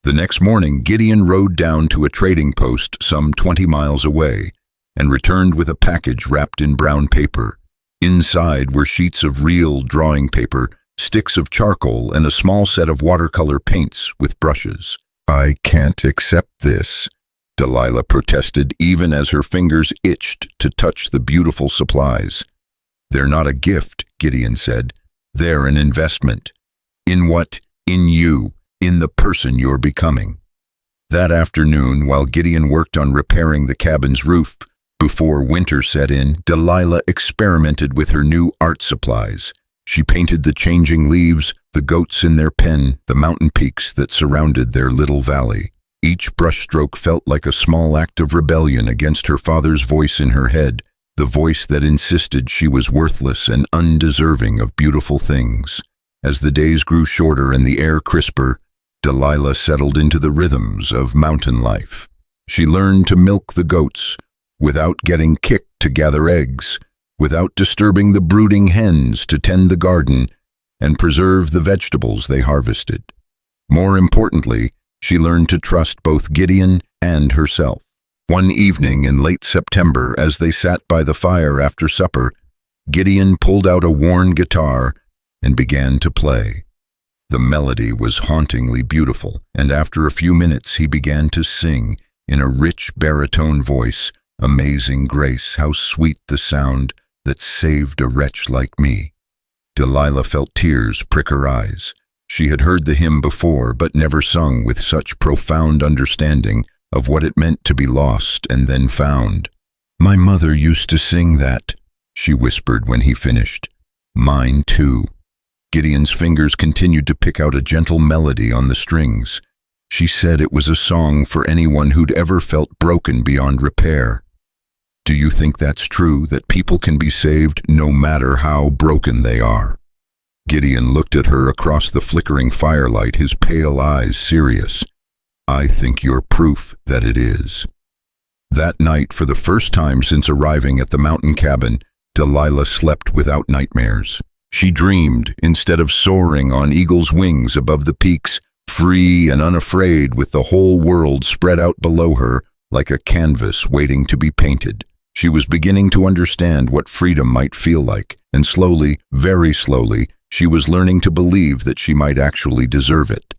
The next morning, Gideon rode down to a trading post some 20 miles away and returned with a package wrapped in brown paper. Inside were sheets of real drawing paper, sticks of charcoal, and a small set of watercolor paints with brushes. "I can't accept this," Delilah protested, even as her fingers itched to touch the beautiful supplies. "They're not a gift," Gideon said. "They're an investment." "In what?" "In you. In the person you're becoming." That afternoon, while Gideon worked on repairing the cabin's roof, before winter set in, Delilah experimented with her new art supplies. She painted the changing leaves, the goats in their pen, the mountain peaks that surrounded their little valley. Each brushstroke felt like a small act of rebellion against her father's voice in her head, the voice that insisted she was worthless and undeserving of beautiful things. As the days grew shorter and the air crisper, Delilah settled into the rhythms of mountain life. She learned to milk the goats without getting kicked to gather eggs, without disturbing the brooding hens to tend the garden and preserve the vegetables they harvested. More importantly, she learned to trust both Gideon and herself. One evening in late September, as they sat by the fire after supper, Gideon pulled out a worn guitar and began to play. The melody was hauntingly beautiful, and after a few minutes he began to sing in a rich baritone voice, "Amazing grace, how sweet the sound that saved a wretch like me." Delilah felt tears prick her eyes. She had heard the hymn before, but never sung with such profound understanding of what it meant to be lost and then found. "My mother used to sing that," she whispered when he finished. "Mine too." Gideon's fingers continued to pick out a gentle melody on the strings. She said it was a song for anyone who'd ever felt broken beyond repair. "Do you think that's true, that people can be saved no matter how broken they are?" Gideon looked at her across the flickering firelight, his pale eyes serious. "I think you're proof that it is." That night, for the first time since arriving at the mountain cabin, Delilah slept without nightmares. She dreamed, instead of soaring on eagle's wings above the peaks, free and unafraid, with the whole world spread out below her like a canvas waiting to be painted. She was beginning to understand what freedom might feel like, and slowly, very slowly, she was learning to believe that she might actually deserve it.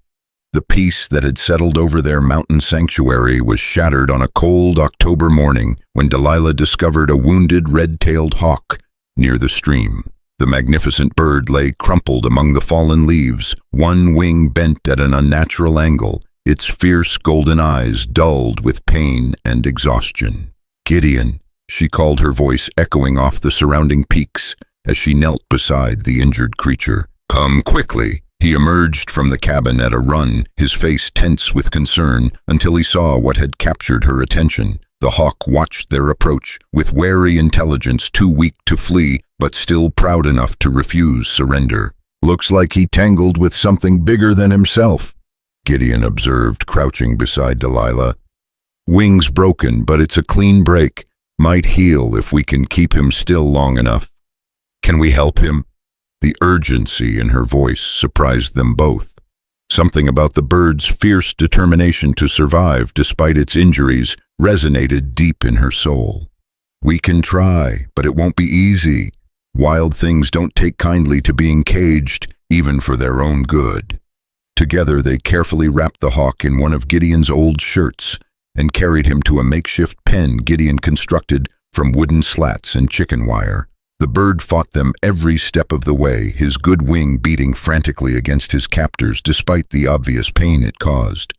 The peace that had settled over their mountain sanctuary was shattered on a cold October morning when Delilah discovered a wounded red-tailed hawk near the stream. The magnificent bird lay crumpled among the fallen leaves, one wing bent at an unnatural angle, its fierce golden eyes dulled with pain and exhaustion. "Gideon," she called, her voice echoing off the surrounding peaks as she knelt beside the injured creature. "Come quickly." He emerged from the cabin at a run, his face tense with concern, until he saw what had captured her attention. The hawk watched their approach, with wary intelligence too weak to flee, but still proud enough to refuse surrender. "Looks like he tangled with something bigger than himself," Gideon observed, crouching beside Delilah. "Wings broken, but it's a clean break. Might heal if we can keep him still long enough. Can we help him?" The urgency in her voice surprised them both. Something about the bird's fierce determination to survive despite its injuries resonated deep in her soul. "We can try, but it won't be easy. Wild things don't take kindly to being caged, even for their own good." Together they carefully wrapped the hawk in one of Gideon's old shirts and carried him to a makeshift pen Gideon constructed from wooden slats and chicken wire. The bird fought them every step of the way, his good wing beating frantically against his captors despite the obvious pain it caused.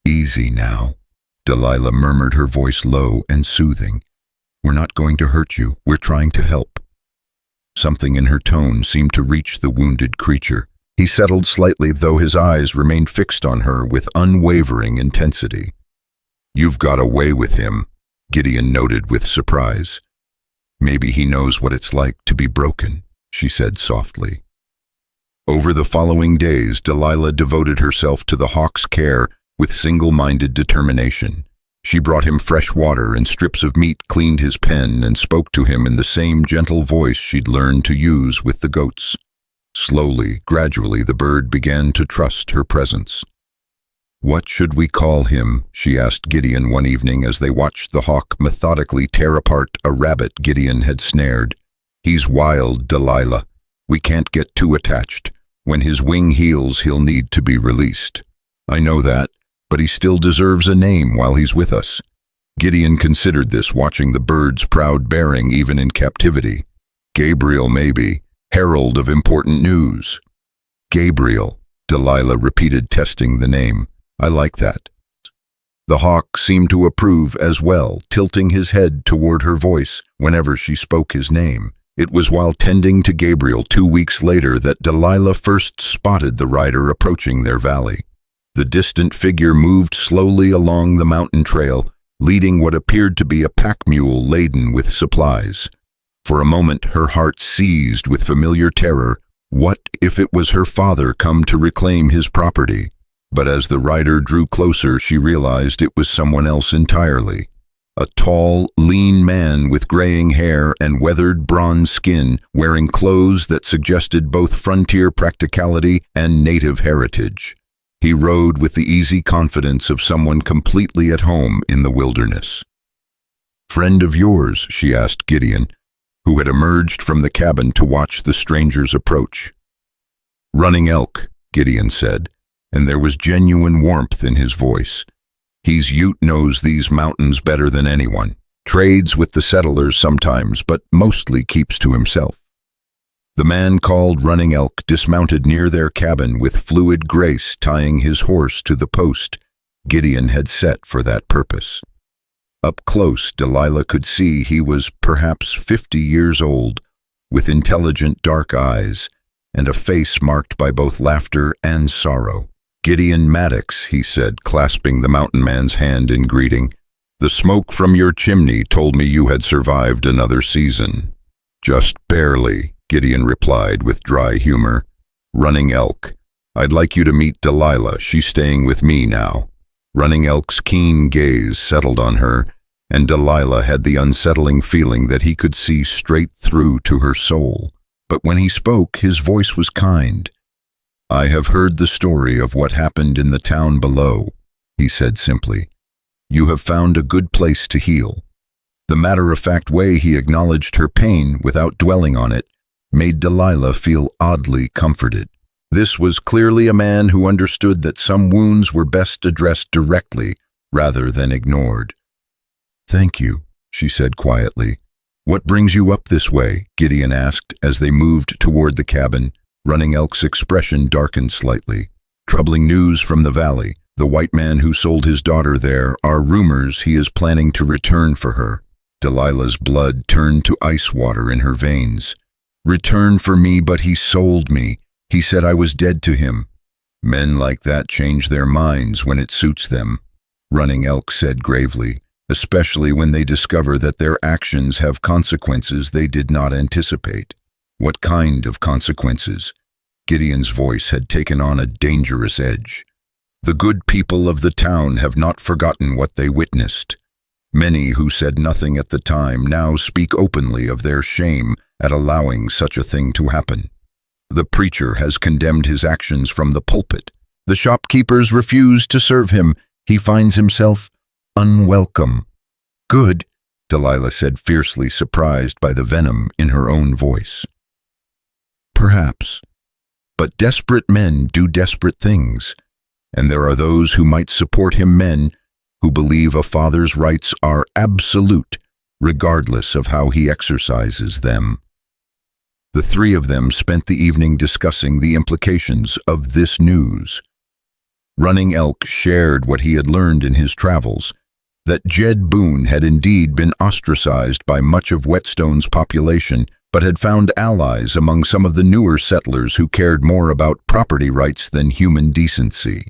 "Easy now," Delilah murmured, her voice low and soothing. "We're not going to hurt you. We're trying to help." Something in her tone seemed to reach the wounded creature. He settled slightly, though his eyes remained fixed on her with unwavering intensity. "You've got away with him," Gideon noted with surprise. "Maybe he knows what it's like to be broken," she said softly. Over the following days, Delilah devoted herself to the hawk's care with single-minded determination. She brought him fresh water and strips of meat, cleaned his pen, and spoke to him in the same gentle voice she'd learned to use with the goats. Slowly, gradually, the bird began to trust her presence. "What should we call him?" she asked Gideon one evening as they watched the hawk methodically tear apart a rabbit Gideon had snared. "He's wild, Delilah. We can't get too attached. When his wing heals, he'll need to be released." "I know that, but he still deserves a name while he's with us." Gideon considered this, watching the bird's proud bearing even in captivity. "Gabriel, maybe. Herald of important news." "Gabriel," Delilah repeated, testing the name. "I like that." The hawk seemed to approve as well, tilting his head toward her voice whenever she spoke his name. It was while tending to Gabriel 2 weeks later that Delilah first spotted the rider approaching their valley. The distant figure moved slowly along the mountain trail, leading what appeared to be a pack mule laden with supplies. For a moment, her heart seized with familiar terror. What if it was her father come to reclaim his property? But as the rider drew closer, she realized it was someone else entirely. A tall, lean man with graying hair and weathered bronze skin, wearing clothes that suggested both frontier practicality and native heritage. He rode with the easy confidence of someone completely at home in the wilderness. "Friend of yours?" she asked Gideon, who had emerged from the cabin to watch the stranger's approach. "Running Elk," Gideon said, and there was genuine warmth in his voice. "He's Ute knows these mountains better than anyone. Trades with the settlers sometimes, but mostly keeps to himself." The man called Running Elk dismounted near their cabin with fluid grace, tying his horse to the post Gideon had set for that purpose. Up close, Delilah could see he was perhaps 50 years old, with intelligent dark eyes and a face marked by both laughter and sorrow. "Gideon Maddox," he said, clasping the mountain man's hand in greeting. "The smoke from your chimney told me you had survived another season." "Just barely," Gideon replied with dry humor. "Running Elk, I'd like you to meet Delilah. She's staying with me now." Running Elk's keen gaze settled on her, and Delilah had the unsettling feeling that he could see straight through to her soul. But when he spoke, his voice was kind. "I have heard the story of what happened in the town below," he said simply. "You have found a good place to heal." The matter-of-fact way he acknowledged her pain without dwelling on it made Delilah feel oddly comforted. This was clearly a man who understood that some wounds were best addressed directly rather than ignored. "Thank you," she said quietly. "What brings you up this way?" Gideon asked as they moved toward the cabin. Running Elk's expression darkened slightly. "Troubling news from the valley. The white man who sold his daughter there are rumors he is planning to return for her." Delilah's blood turned to ice water in her veins. "Return for me, but he sold me. He said I was dead to him." "Men like that change their minds when it suits them," Running Elk said gravely, "especially when they discover that their actions have consequences they did not anticipate." "What kind of consequences?" Gideon's voice had taken on a dangerous edge. "The good people of the town have not forgotten what they witnessed. Many who said nothing at the time now speak openly of their shame at allowing such a thing to happen. The preacher has condemned his actions from the pulpit. The shopkeepers refuse to serve him. He finds himself unwelcome." "Good," Delilah said, fiercely surprised by the venom in her own voice. "Perhaps. But desperate men do desperate things, and there are those who might support him, men who believe a father's rights are absolute, regardless of how he exercises them." The three of them spent the evening discussing the implications of this news. Running Elk shared what he had learned in his travels, that Jed Boon had indeed been ostracized by much of Wetstone's population, but had found allies among some of the newer settlers who cared more about property rights than human decency.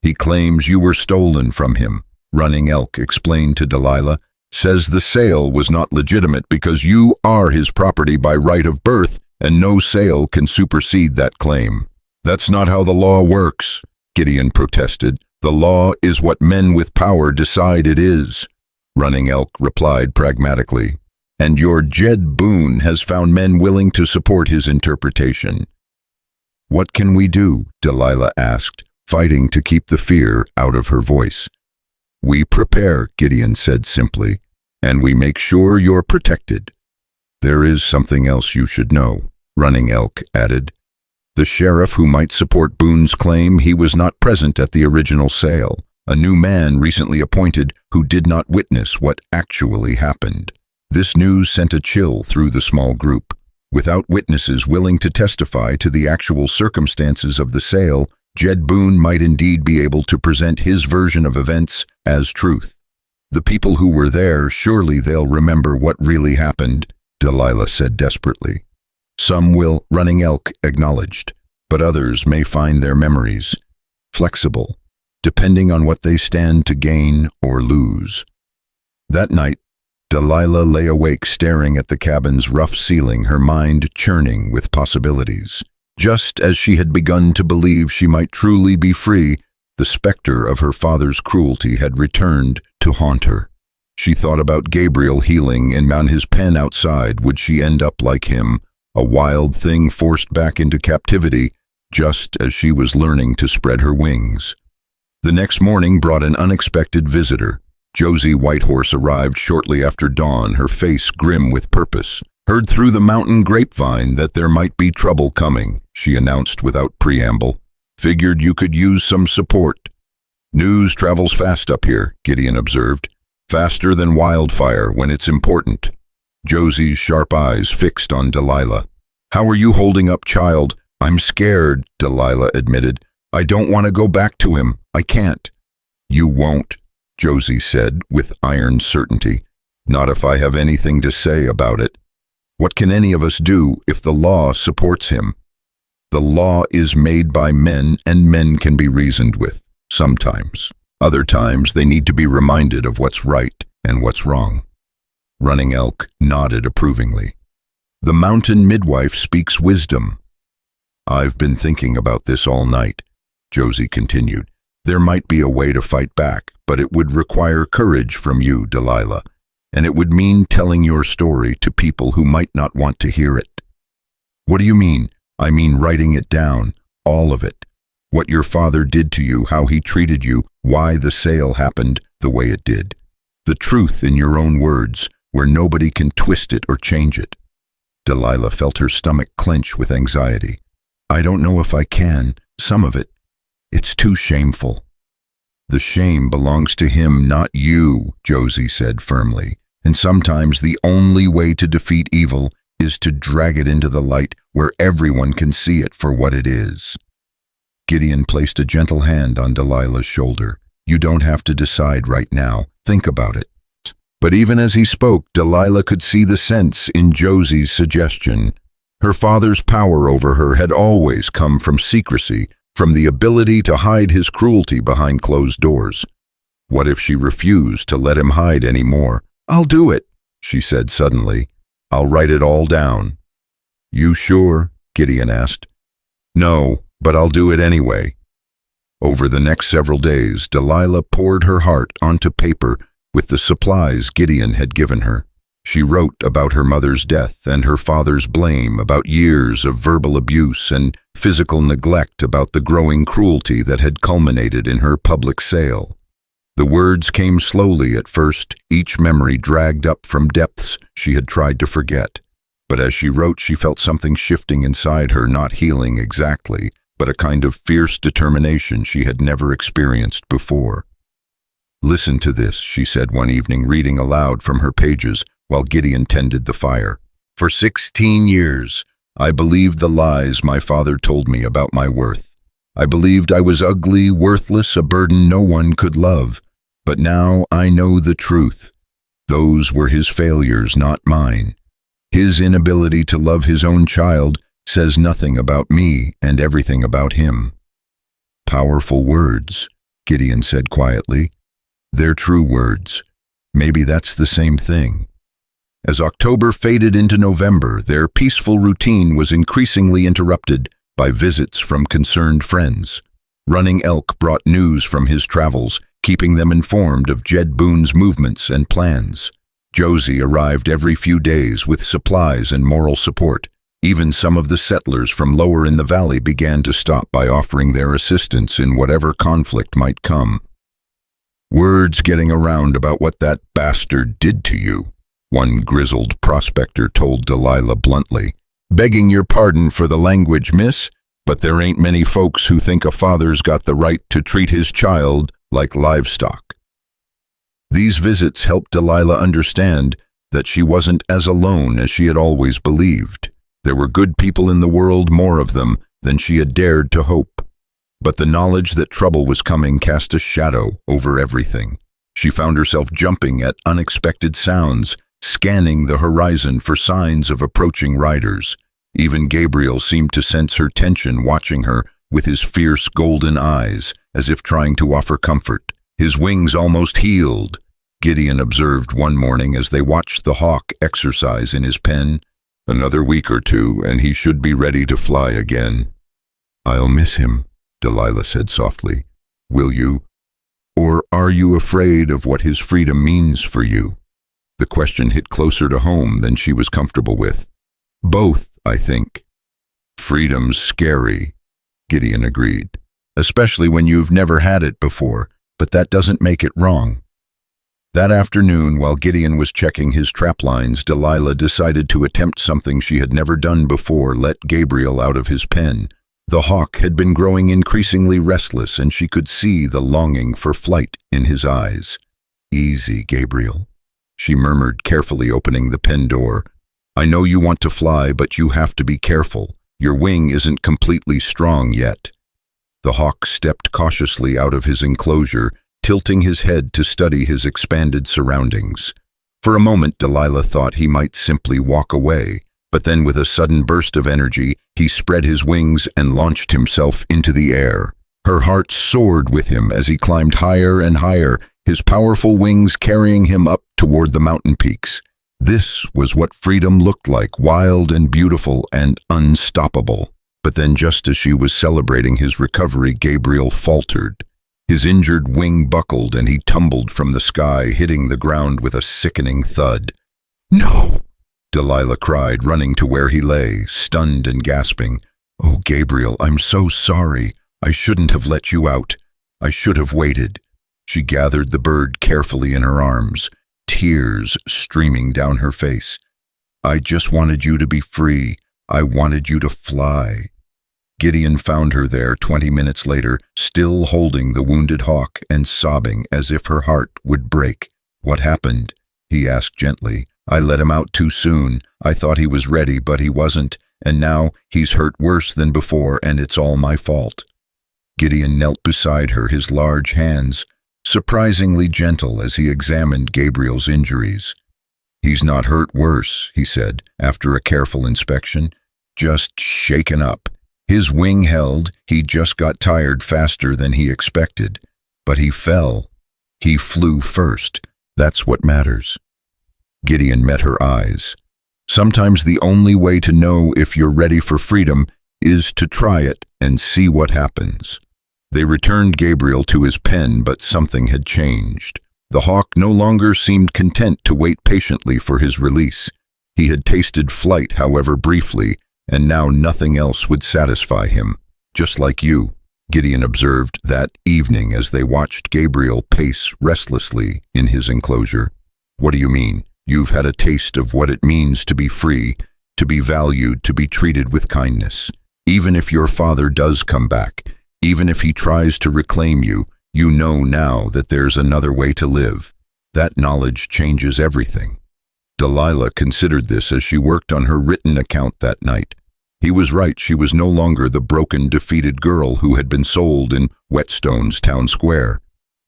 "He claims you were stolen from him," Running Elk explained to Delilah, says the sale was not legitimate because you are his property by right of birth, and no sale can supersede that claim. That's not how the law works, Gideon protested. The law is what men with power decide it is. Running Elk replied pragmatically, and your Jed Boon has found men willing to support his interpretation. What can we do? Delilah asked, fighting to keep the fear out of her voice. We prepare, Gideon said simply, and we make sure you're protected. There is something else you should know, Running Elk added. The sheriff who might support Boon's claim he was not present at the original sale, a new man recently appointed who did not witness what actually happened. This news sent a chill through the small group. Without witnesses willing to testify to the actual circumstances of the sale, Jed Boon might indeed be able to present his version of events as truth. The people who were there, surely they'll remember what really happened, Delilah said desperately. Some will, Running Elk acknowledged, but others may find their memories flexible, depending on what they stand to gain or lose. That night, Delilah lay awake staring at the cabin's rough ceiling, her mind churning with possibilities. Just as she had begun to believe she might truly be free, the specter of her father's cruelty had returned to haunt her. She thought about Gabriel healing and on his pen outside. Would she end up like him, a wild thing forced back into captivity, just as she was learning to spread her wings? The next morning brought an unexpected visitor. Josie Whitehorse arrived shortly after dawn, her face grim with purpose. Heard through the mountain grapevine that there might be trouble coming, she announced without preamble. Figured you could use some support. News travels fast up here, Gideon observed. Faster than wildfire when it's important. Josie's sharp eyes fixed on Delilah. How are you holding up, child? I'm scared, Delilah admitted. I don't want to go back to him. I can't. You won't, Josie said with iron certainty. Not if I have anything to say about it. What can any of us do if the law supports him? The law is made by men, and men can be reasoned with, sometimes. Other times they need to be reminded of what's right and what's wrong. Running Elk nodded approvingly. The mountain midwife speaks wisdom. I've been thinking about this all night, Josie continued. There might be a way to fight back, but it would require courage from you, Delilah, and it would mean telling your story to people who might not want to hear it. What do you mean? I mean writing it down, all of it. What your father did to you, how he treated you, why the sale happened the way it did. The truth in your own words, where nobody can twist it or change it. Delilah felt her stomach clench with anxiety. I don't know if I can, some of it. It's too shameful. The shame belongs to him, not you, Josie said firmly. And sometimes the only way to defeat evil is to drag it into the light where everyone can see it for what it is. Gideon placed a gentle hand on Delilah's shoulder. You don't have to decide right now. Think about it. But even as he spoke, Delilah could see the sense in Josie's suggestion. Her father's power over her had always come from secrecy, from the ability to hide his cruelty behind closed doors. What if she refused to let him hide any more? I'll do it, she said suddenly. I'll write it all down. You sure? Gideon asked. No, but I'll do it anyway. Over the next several days, Delilah poured her heart onto paper with the supplies Gideon had given her. She wrote about her mother's death and her father's blame, about years of verbal abuse and physical neglect, about the growing cruelty that had culminated in her public sale. The words came slowly at first, each memory dragged up from depths she had tried to forget. But as she wrote, she felt something shifting inside her, not healing exactly, but a kind of fierce determination she had never experienced before. Listen to this, she said one evening, reading aloud from her pages while Gideon tended the fire. For 16 years, I believed the lies my father told me about my worth. I believed I was ugly, worthless, a burden no one could love. But now I know the truth. Those were his failures, not mine. His inability to love his own child says nothing about me and everything about him. Powerful words, Gideon said quietly. Their true words. Maybe that's the same thing. As October faded into November, their peaceful routine was increasingly interrupted by visits from concerned friends. Running Elk brought news from his travels, keeping them informed of Jed Boon's movements and plans. Josie arrived every few days with supplies and moral support. Even some of the settlers from lower in the valley began to stop by offering their assistance in whatever conflict might come. "Word's getting around about what that bastard did to you," one grizzled prospector told Delilah bluntly. "Begging your pardon for the language, miss, but there ain't many folks who think a father's got the right to treat his child like livestock." These visits helped Delilah understand that she wasn't as alone as she had always believed. There were good people in the world, more of them than she had dared to hope. But the knowledge that trouble was coming cast a shadow over everything. She found herself jumping at unexpected sounds, scanning the horizon for signs of approaching riders. Even Gabriel seemed to sense her tension, watching her with his fierce golden eyes, as if trying to offer comfort. His wings almost healed, Gideon observed one morning as they watched the hawk exercise in his pen. "Another week or two, and he should be ready to fly again." "I'll miss him," Delilah said softly. "Will you? Or are you afraid of what his freedom means for you?" The question hit closer to home than she was comfortable with. "Both, I think." "Freedom's scary," Gideon agreed. "Especially when you've never had it before, but that doesn't make it wrong." That afternoon, while Gideon was checking his trap lines, Delilah decided to attempt something she had never done before: let Gabriel out of his pen. The hawk had been growing increasingly restless, and she could see the longing for flight in his eyes. "Easy, Gabriel," she murmured, carefully opening the pen door. "I know you want to fly, but you have to be careful. Your wing isn't completely strong yet." The hawk stepped cautiously out of his enclosure, tilting his head to study his expanded surroundings. For a moment, Delilah thought he might simply walk away, but then with a sudden burst of energy, he spread his wings and launched himself into the air. Her heart soared with him as he climbed higher and higher, his powerful wings carrying him up toward the mountain peaks. This was what freedom looked like: wild and beautiful and unstoppable. But then, just as she was celebrating his recovery, Gabriel faltered. His injured wing buckled and he tumbled from the sky, hitting the ground with a sickening thud. "No!" Delilah cried, running to where he lay, stunned and gasping. "Oh, Gabriel, I'm so sorry. I shouldn't have let you out. I should have waited." She gathered the bird carefully in her arms, tears streaming down her face. "I just wanted you to be free. I wanted you to fly." Gideon found her there 20 minutes later, still holding the wounded hawk and sobbing as if her heart would break. "What happened?" he asked gently. "I let him out too soon. I thought he was ready, but he wasn't, and now he's hurt worse than before, and it's all my fault." Gideon knelt beside her, his large hands surprisingly gentle as he examined Gabriel's injuries. "He's not hurt worse," he said, after a careful inspection. "Just shaken up. His wing held, he just got tired faster than he expected. But he fell. He flew first. That's what matters." Gideon met her eyes. "Sometimes the only way to know if you're ready for freedom is to try it and see what happens." They returned Gabriel to his pen, but something had changed. The hawk no longer seemed content to wait patiently for his release. He had tasted flight, however briefly, and now nothing else would satisfy him. "Just like you," Gideon observed that evening as they watched Gabriel pace restlessly in his enclosure. "What do you mean? You've had a taste of what it means to be free, to be valued, to be treated with kindness. Even if your father does come back, even if he tries to reclaim you, you know now that there's another way to live. That knowledge changes everything." Delilah considered this as she worked on her written account that night. He was right, she was no longer the broken, defeated girl who had been sold in Wetstone's town square.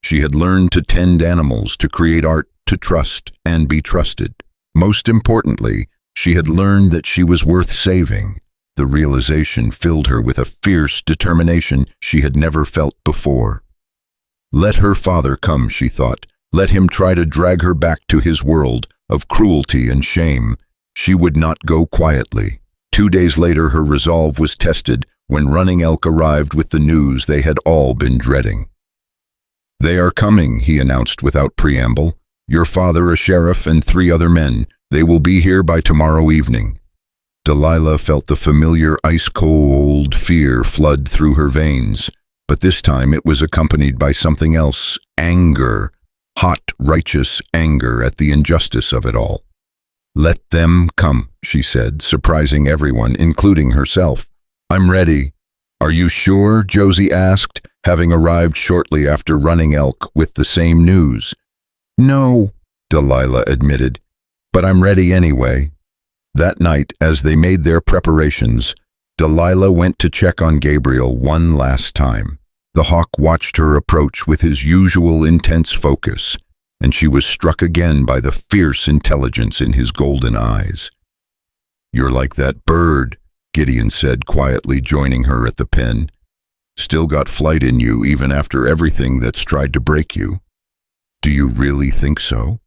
She had learned to tend animals, to create art, to trust and be trusted. Most importantly, she had learned that she was worth saving. The realization filled her with a fierce determination she had never felt before. Let her father come, she thought. Let him try to drag her back to his world of cruelty and shame. She would not go quietly. 2 days later, her resolve was tested when Running Elk arrived with the news they had all been dreading. "They are coming," he announced without preamble. "Your father, a sheriff, and 3 other men. They will be here by tomorrow evening." Delilah felt the familiar ice-cold fear flood through her veins, but this time it was accompanied by something else: anger, hot, righteous anger at the injustice of it all. "Let them come," she said, surprising everyone, including herself. "I'm ready." "Are you sure?" Josie asked, having arrived shortly after Running Elk with the same news. "No," Delilah admitted, "but I'm ready anyway." That night, as they made their preparations, Delilah went to check on Gabriel one last time. The hawk watched her approach with his usual intense focus, and she was struck again by the fierce intelligence in his golden eyes. "You're like that bird," Gideon said, quietly joining her at the pen. "Still got flight in you even after everything that's tried to break you." "Do you really think so?"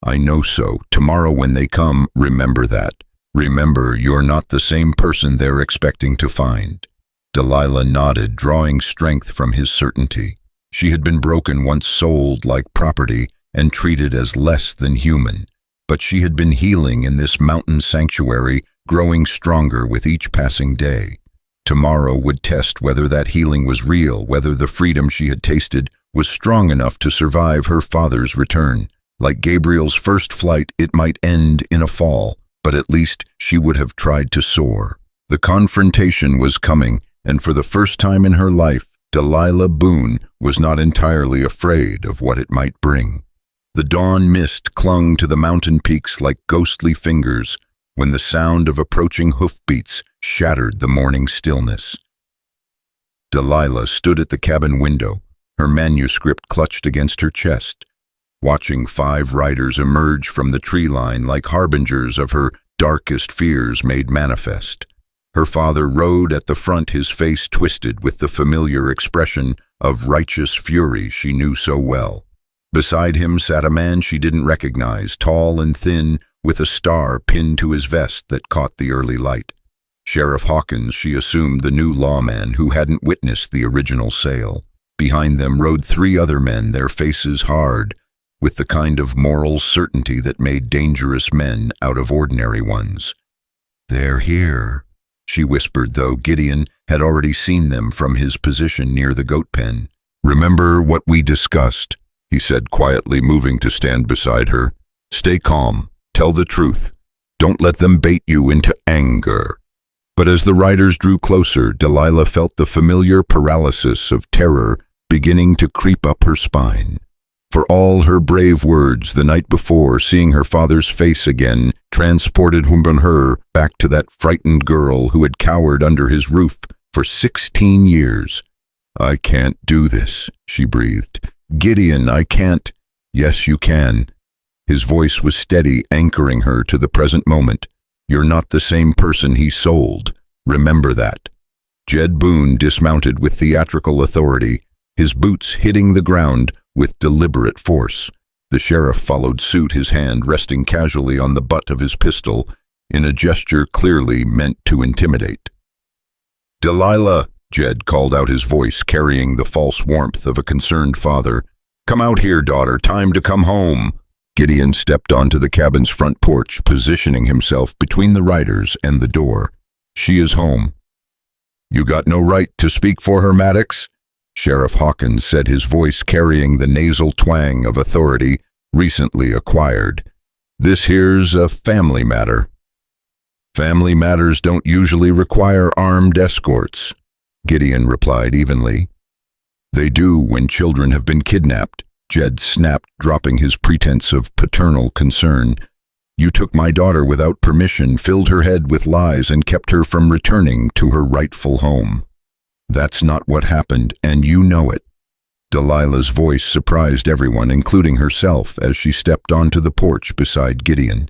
"I know so. Tomorrow when they come, remember that. Remember, you're not the same person they're expecting to find." Delilah nodded, drawing strength from his certainty. She had been broken, once sold like property and treated as less than human. But she had been healing in this mountain sanctuary, growing stronger with each passing day. Tomorrow would test whether that healing was real, whether the freedom she had tasted was strong enough to survive her father's return. Like Gabriel's first flight, it might end in a fall, but at least she would have tried to soar. The confrontation was coming, and for the first time in her life, Delilah Boon was not entirely afraid of what it might bring. The dawn mist clung to the mountain peaks like ghostly fingers when the sound of approaching hoofbeats shattered the morning stillness. Delilah stood at the cabin window, her manuscript clutched against her chest, watching 5 riders emerge from the tree line like harbingers of her darkest fears made manifest. Her father rode at the front, his face twisted with the familiar expression of righteous fury she knew so well. Beside him sat a man she didn't recognize, tall and thin, with a star pinned to his vest that caught the early light. Sheriff Hawkins, she assumed, the new lawman who hadn't witnessed the original sale. Behind them rode 3 other men, their faces hard, with the kind of moral certainty that made dangerous men out of ordinary ones. "They're here," she whispered, though Gideon had already seen them from his position near the goat pen. "Remember what we discussed," he said quietly, moving to stand beside her. "Stay calm. Tell the truth. Don't let them bait you into anger." But as the riders drew closer, Delilah felt the familiar paralysis of terror beginning to creep up her spine. For all her brave words the night before, seeing her father's face again transported her back to that frightened girl who had cowered under his roof for 16 years. "I can't do this," she breathed. "Gideon, I can't." "Yes, you can." His voice was steady, anchoring her to the present moment. "You're not the same person he sold. Remember that." Jed Boon dismounted with theatrical authority, his boots hitting the ground with deliberate force. The sheriff followed suit, his hand resting casually on the butt of his pistol, in a gesture clearly meant to intimidate. "Delilah," Jed called out, his voice carrying the false warmth of a concerned father. "Come out here, daughter. Time to come home." Gideon stepped onto the cabin's front porch, positioning himself between the riders and the door. "She is home." "You got no right to speak for her, Maddox," Sheriff Hawkins said, his voice carrying the nasal twang of authority recently acquired. "This here's a family matter." "Family matters don't usually require armed escorts," Gideon replied evenly. "They do when children have been kidnapped," Jed snapped, dropping his pretense of paternal concern. "You took my daughter without permission, filled her head with lies, and kept her from returning to her rightful home. That's not what happened, and you know it." Delilah's voice surprised everyone, including herself, as she stepped onto the porch beside Gideon.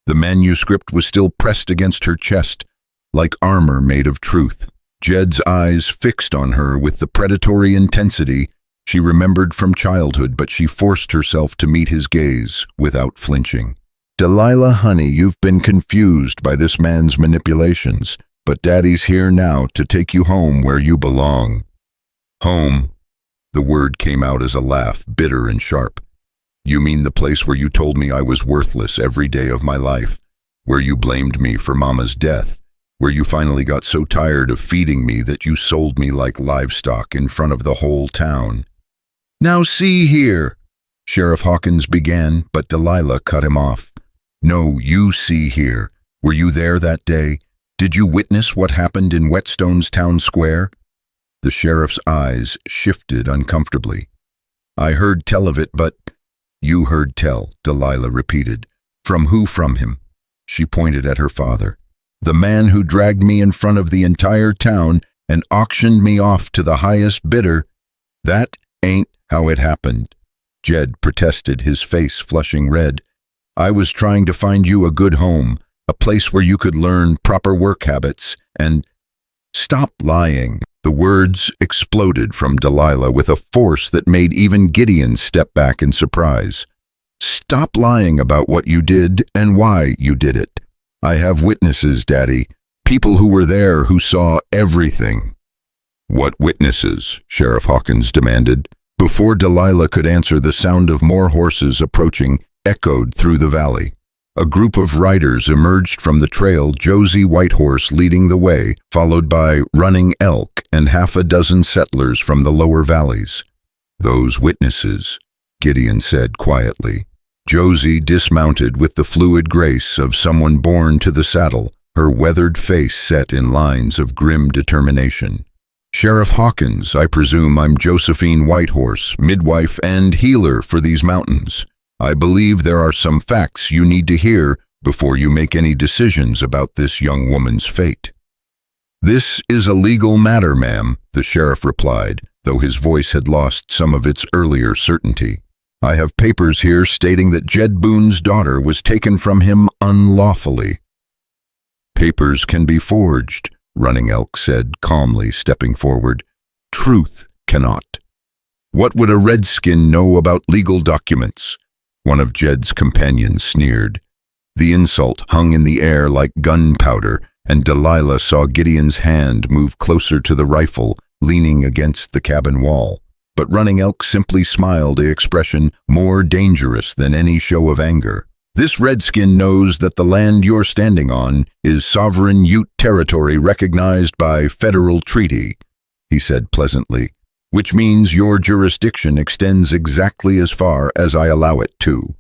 The manuscript was still pressed against her chest, like armor made of truth. Jed's eyes fixed on her with the predatory intensity She remembered from childhood, but she forced herself to meet his gaze without flinching. "Delilah, honey, you've been confused by this man's manipulations, but Daddy's here now to take you home where you belong." "Home?" The word came out as a laugh, bitter and sharp. "You mean the place where you told me I was worthless every day of my life, where you blamed me for Mama's death, where you finally got so tired of feeding me that you sold me like livestock in front of the whole town." "Now see here," Sheriff Hawkins began, but Delilah cut him off. "No, you see here. Were you there that day? Did you witness what happened in Wetstone's town square?" The sheriff's eyes shifted uncomfortably. "I heard tell of it, but—" "You heard tell," Delilah repeated. "From who from him?" She pointed at her father. "The man who dragged me in front of the entire town and auctioned me off to the highest bidder. That ain't how it happened," Jed protested, his face flushing red. "I was trying to find you a good home, a place where you could learn proper work habits and—" "Stop lying." The words exploded from Delilah with a force that made even Gideon step back in surprise. "Stop lying about what you did and why you did it. I have witnesses, Daddy, people who were there who saw everything." "What witnesses?" Sheriff Hawkins demanded. Before Delilah could answer, the sound of more horses approaching echoed through the valley. A group of riders emerged from the trail, Josie Whitehorse leading the way, followed by Running Elk and half a dozen settlers from the lower valleys. "Those witnesses," Gideon said quietly. Josie dismounted with the fluid grace of someone born to the saddle, her weathered face set in lines of grim determination. "Sheriff Hawkins, I presume I'm Josephine Whitehorse, midwife and healer for these mountains. I believe there are some facts you need to hear before you make any decisions about this young woman's fate." "This is a legal matter, ma'am," the sheriff replied, though his voice had lost some of its earlier certainty. "I have papers here stating that Jed Boon's daughter was taken from him unlawfully." "Papers can be forged," Running Elk said calmly, stepping forward. "Truth cannot. What would a redskin know about legal documents?" One of Jed's companions sneered. The insult hung in the air like gunpowder, and Delilah saw Gideon's hand move closer to the rifle, leaning against the cabin wall. But Running Elk simply smiled, an expression more dangerous than any show of anger. "This redskin knows that the land you're standing on is sovereign Ute territory recognized by federal treaty," he said pleasantly, "which means your jurisdiction extends exactly as far as I allow it to."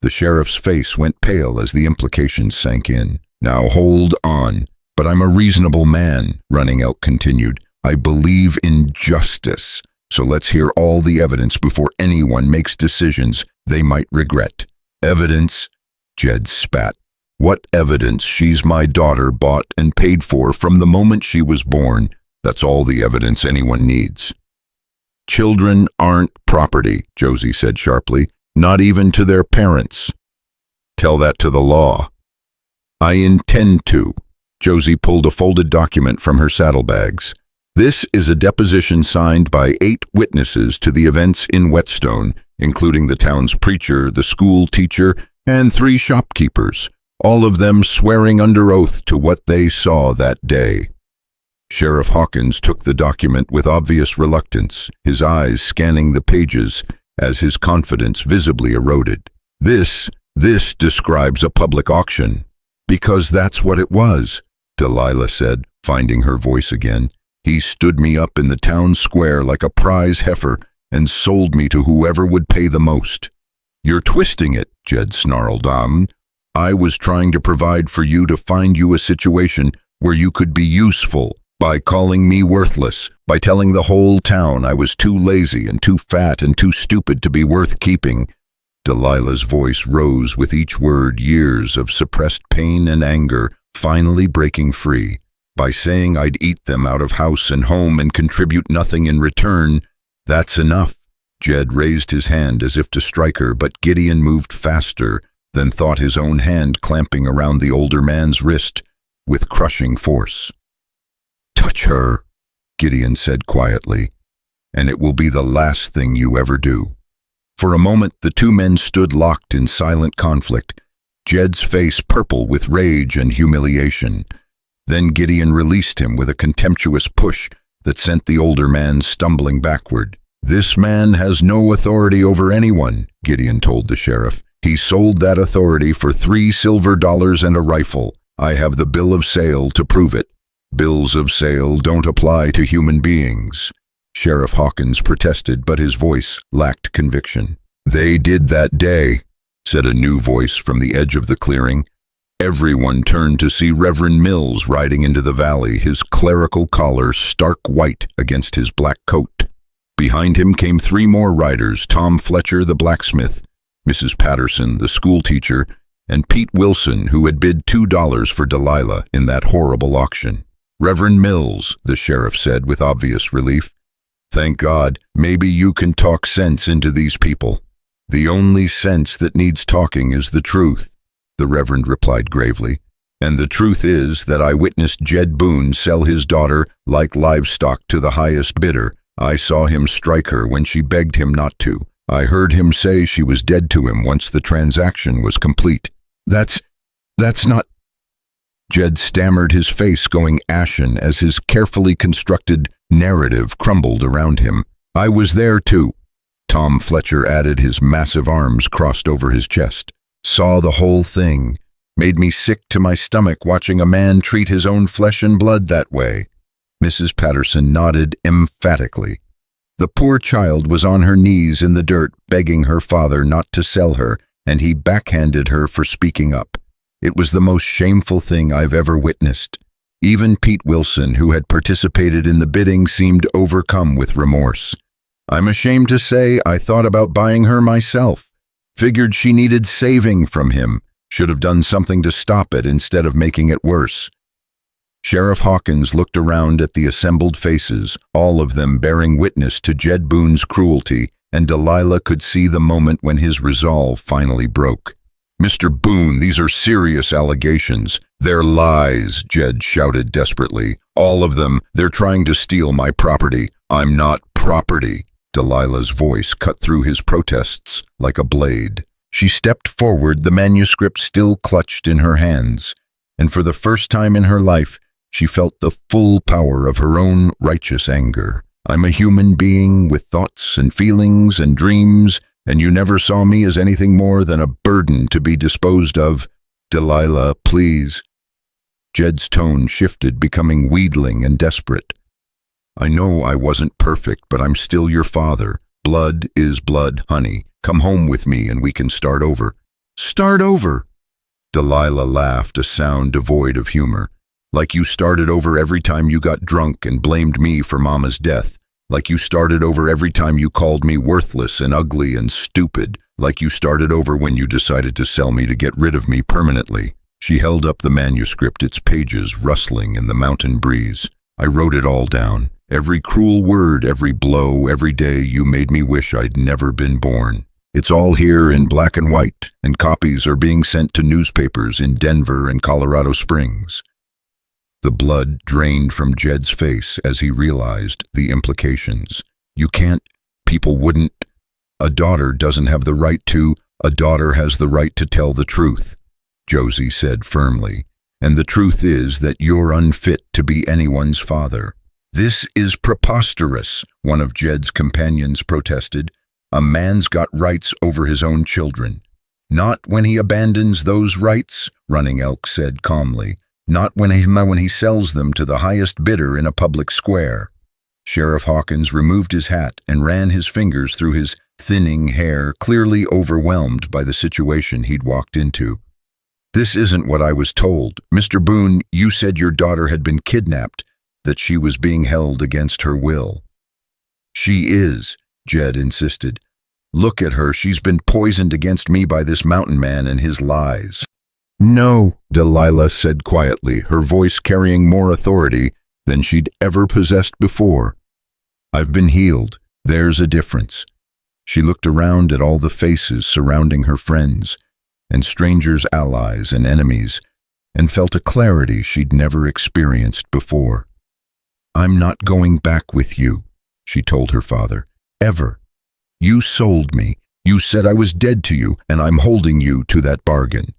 The sheriff's face went pale as the implications sank in. "Now hold on, but I'm a reasonable man," Running Elk continued. "I believe in justice, so let's hear all the evidence before anyone makes decisions they might regret." "Evidence?" Jed spat. "What evidence? She's my daughter, bought and paid for from the moment she was born. That's all the evidence anyone needs." "Children aren't property," Josie said sharply, "not even to their parents." "Tell that to the law." "I intend to." Josie pulled a folded document from her saddlebags. "This is a deposition signed by 8 witnesses to the events in Wetstone, including the town's preacher, the school teacher, and 3 shopkeepers, all of them swearing under oath to what they saw that day." Sheriff Hawkins took the document with obvious reluctance, his eyes scanning the pages as his confidence visibly eroded. This describes a public auction." "Because that's what it was," Delilah said, finding her voice again. "He stood me up in the town square like a prize heifer and sold me to whoever would pay the most." "You're twisting it," Jed snarled. "I was trying to provide for you to find you a situation where you could be useful by calling me worthless, by telling the whole town I was too lazy and too fat and too stupid to be worth keeping." Delilah's voice rose with each word, years of suppressed pain and anger finally breaking free. "By saying I'd eat them out of house and home and contribute nothing in return. That's enough." Jed raised his hand as if to strike her, but Gideon moved faster, then thought his own hand clamping around the older man's wrist with crushing force. "Touch her," Gideon said quietly. and it will be the last thing you ever do." For a moment, the two men stood locked in silent conflict, Jed's face purple with rage and humiliation. Then Gideon released him with a contemptuous push that sent the older man stumbling backward. "This man has no authority over anyone," Gideon told the sheriff. "He sold that authority for $3 silver and a rifle. I have the bill of sale to prove it. Bills of sale don't apply to human beings." Sheriff Hawkins protested, but his voice lacked conviction. "They did that day," said a new voice from the edge of the clearing. Everyone turned to see Reverend Mills riding into the valley, his clerical collar stark white against his black coat. Behind him came 3 more riders, Tom Fletcher, the blacksmith, Mrs. Patterson, the schoolteacher, and Pete Wilson, who had bid $2 for Delilah in that horrible auction. "Reverend Mills," the sheriff said with obvious relief. "Thank God, maybe you can talk sense into these people." "The only sense that needs talking is the truth," the Reverend replied gravely. "And the truth is that I witnessed Jed Boon sell his daughter like livestock to the highest bidder. I saw him strike her when she begged him not to. I heard him say she was dead to him once the transaction was complete." That's not... Jed stammered, his face going ashen as his carefully constructed narrative crumbled around him. "I was there too," Tom Fletcher added, his massive arms crossed over his chest. "Saw the whole thing. Made me sick to my stomach watching a man treat his own flesh and blood that way." Mrs. Patterson nodded emphatically. "The poor child was on her knees in the dirt begging her father not to sell her, and he backhanded her for speaking up. It was the most shameful thing I've ever witnessed." Even Pete Wilson, who had participated in the bidding, seemed overcome with remorse. "I'm ashamed to say I thought about buying her myself. Figured she needed saving from him. Should have done something to stop it instead of making it worse." Sheriff Hawkins looked around at the assembled faces, all of them bearing witness to Jed Boon's cruelty, and Delilah could see the moment when his resolve finally broke. "Mr. Boon, these are serious allegations." "They're lies," Jed shouted desperately. "All of them. They're trying to steal my property." "I'm not property." Delilah's voice cut through his protests like a blade. She stepped forward, the manuscript still clutched in her hands, and for the first time in her life, she felt the full power of her own righteous anger. "I'm a human being with thoughts and feelings and dreams, and you never saw me as anything more than a burden to be disposed of. Delilah, please." Jed's tone shifted, becoming wheedling and desperate. "I know I wasn't perfect, but I'm still your father. Blood is blood, honey. Come home with me and we can start over." "Start over?" Delilah laughed, a sound devoid of humor. "Like you started over every time you got drunk and blamed me for Mama's death. Like you started over every time you called me worthless and ugly and stupid. Like you started over when you decided to sell me to get rid of me permanently." She held up the manuscript, its pages rustling in the mountain breeze. "I wrote it all down. Every cruel word, every blow, every day you made me wish I'd never been born. It's all here in black and white, and copies are being sent to newspapers in Denver and Colorado Springs." The blood drained from Jed's face as he realized the implications. "You can't, people wouldn't. A daughter doesn't have the right to, a daughter has the right to tell the truth," Josie said firmly. "And the truth is that you're unfit to be anyone's father." "This is preposterous," one of Jed's companions protested. "A man's got rights over his own children." "Not when he abandons those rights," Running Elk said calmly. "Not when he sells them to the highest bidder in a public square." Sheriff Hawkins removed his hat and ran his fingers through his thinning hair, clearly overwhelmed by the situation he'd walked into. "This isn't what I was told. Mr. Boon, you said your daughter had been kidnapped, that she was being held against her will." "She is," Jed insisted. "Look at her. She's been poisoned against me by this mountain man and his lies." "No," Delilah said quietly, her voice carrying more authority than she'd ever possessed before. "I've been healed. There's a difference." She looked around at all the faces surrounding her friends, and strangers' allies and enemies, and felt a clarity she'd never experienced before. "I'm not going back with you," she told her father. Ever. You sold me. You said I was dead to you, and I'm holding you to that bargain.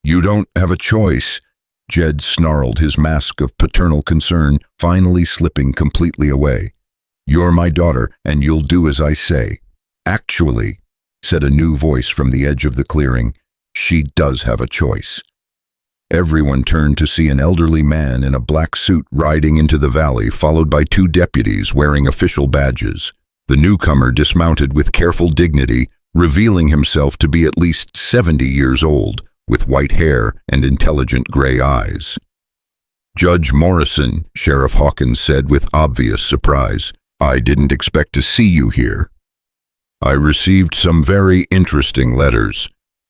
You don't have a choice, Jed snarled, his mask of paternal concern finally slipping completely away. You're my daughter, and you'll do as I say. Actually, said a new voice from the edge of the clearing, she does have a choice. Everyone turned to see an elderly man in a black suit riding into the valley, followed by two deputies wearing official badges. The newcomer dismounted with careful dignity, revealing himself to be at least 70 years old, with white hair and intelligent gray eyes. Judge Morrison, Sheriff Hawkins said with obvious surprise. I didn't expect to see you here. I received some very interesting letters,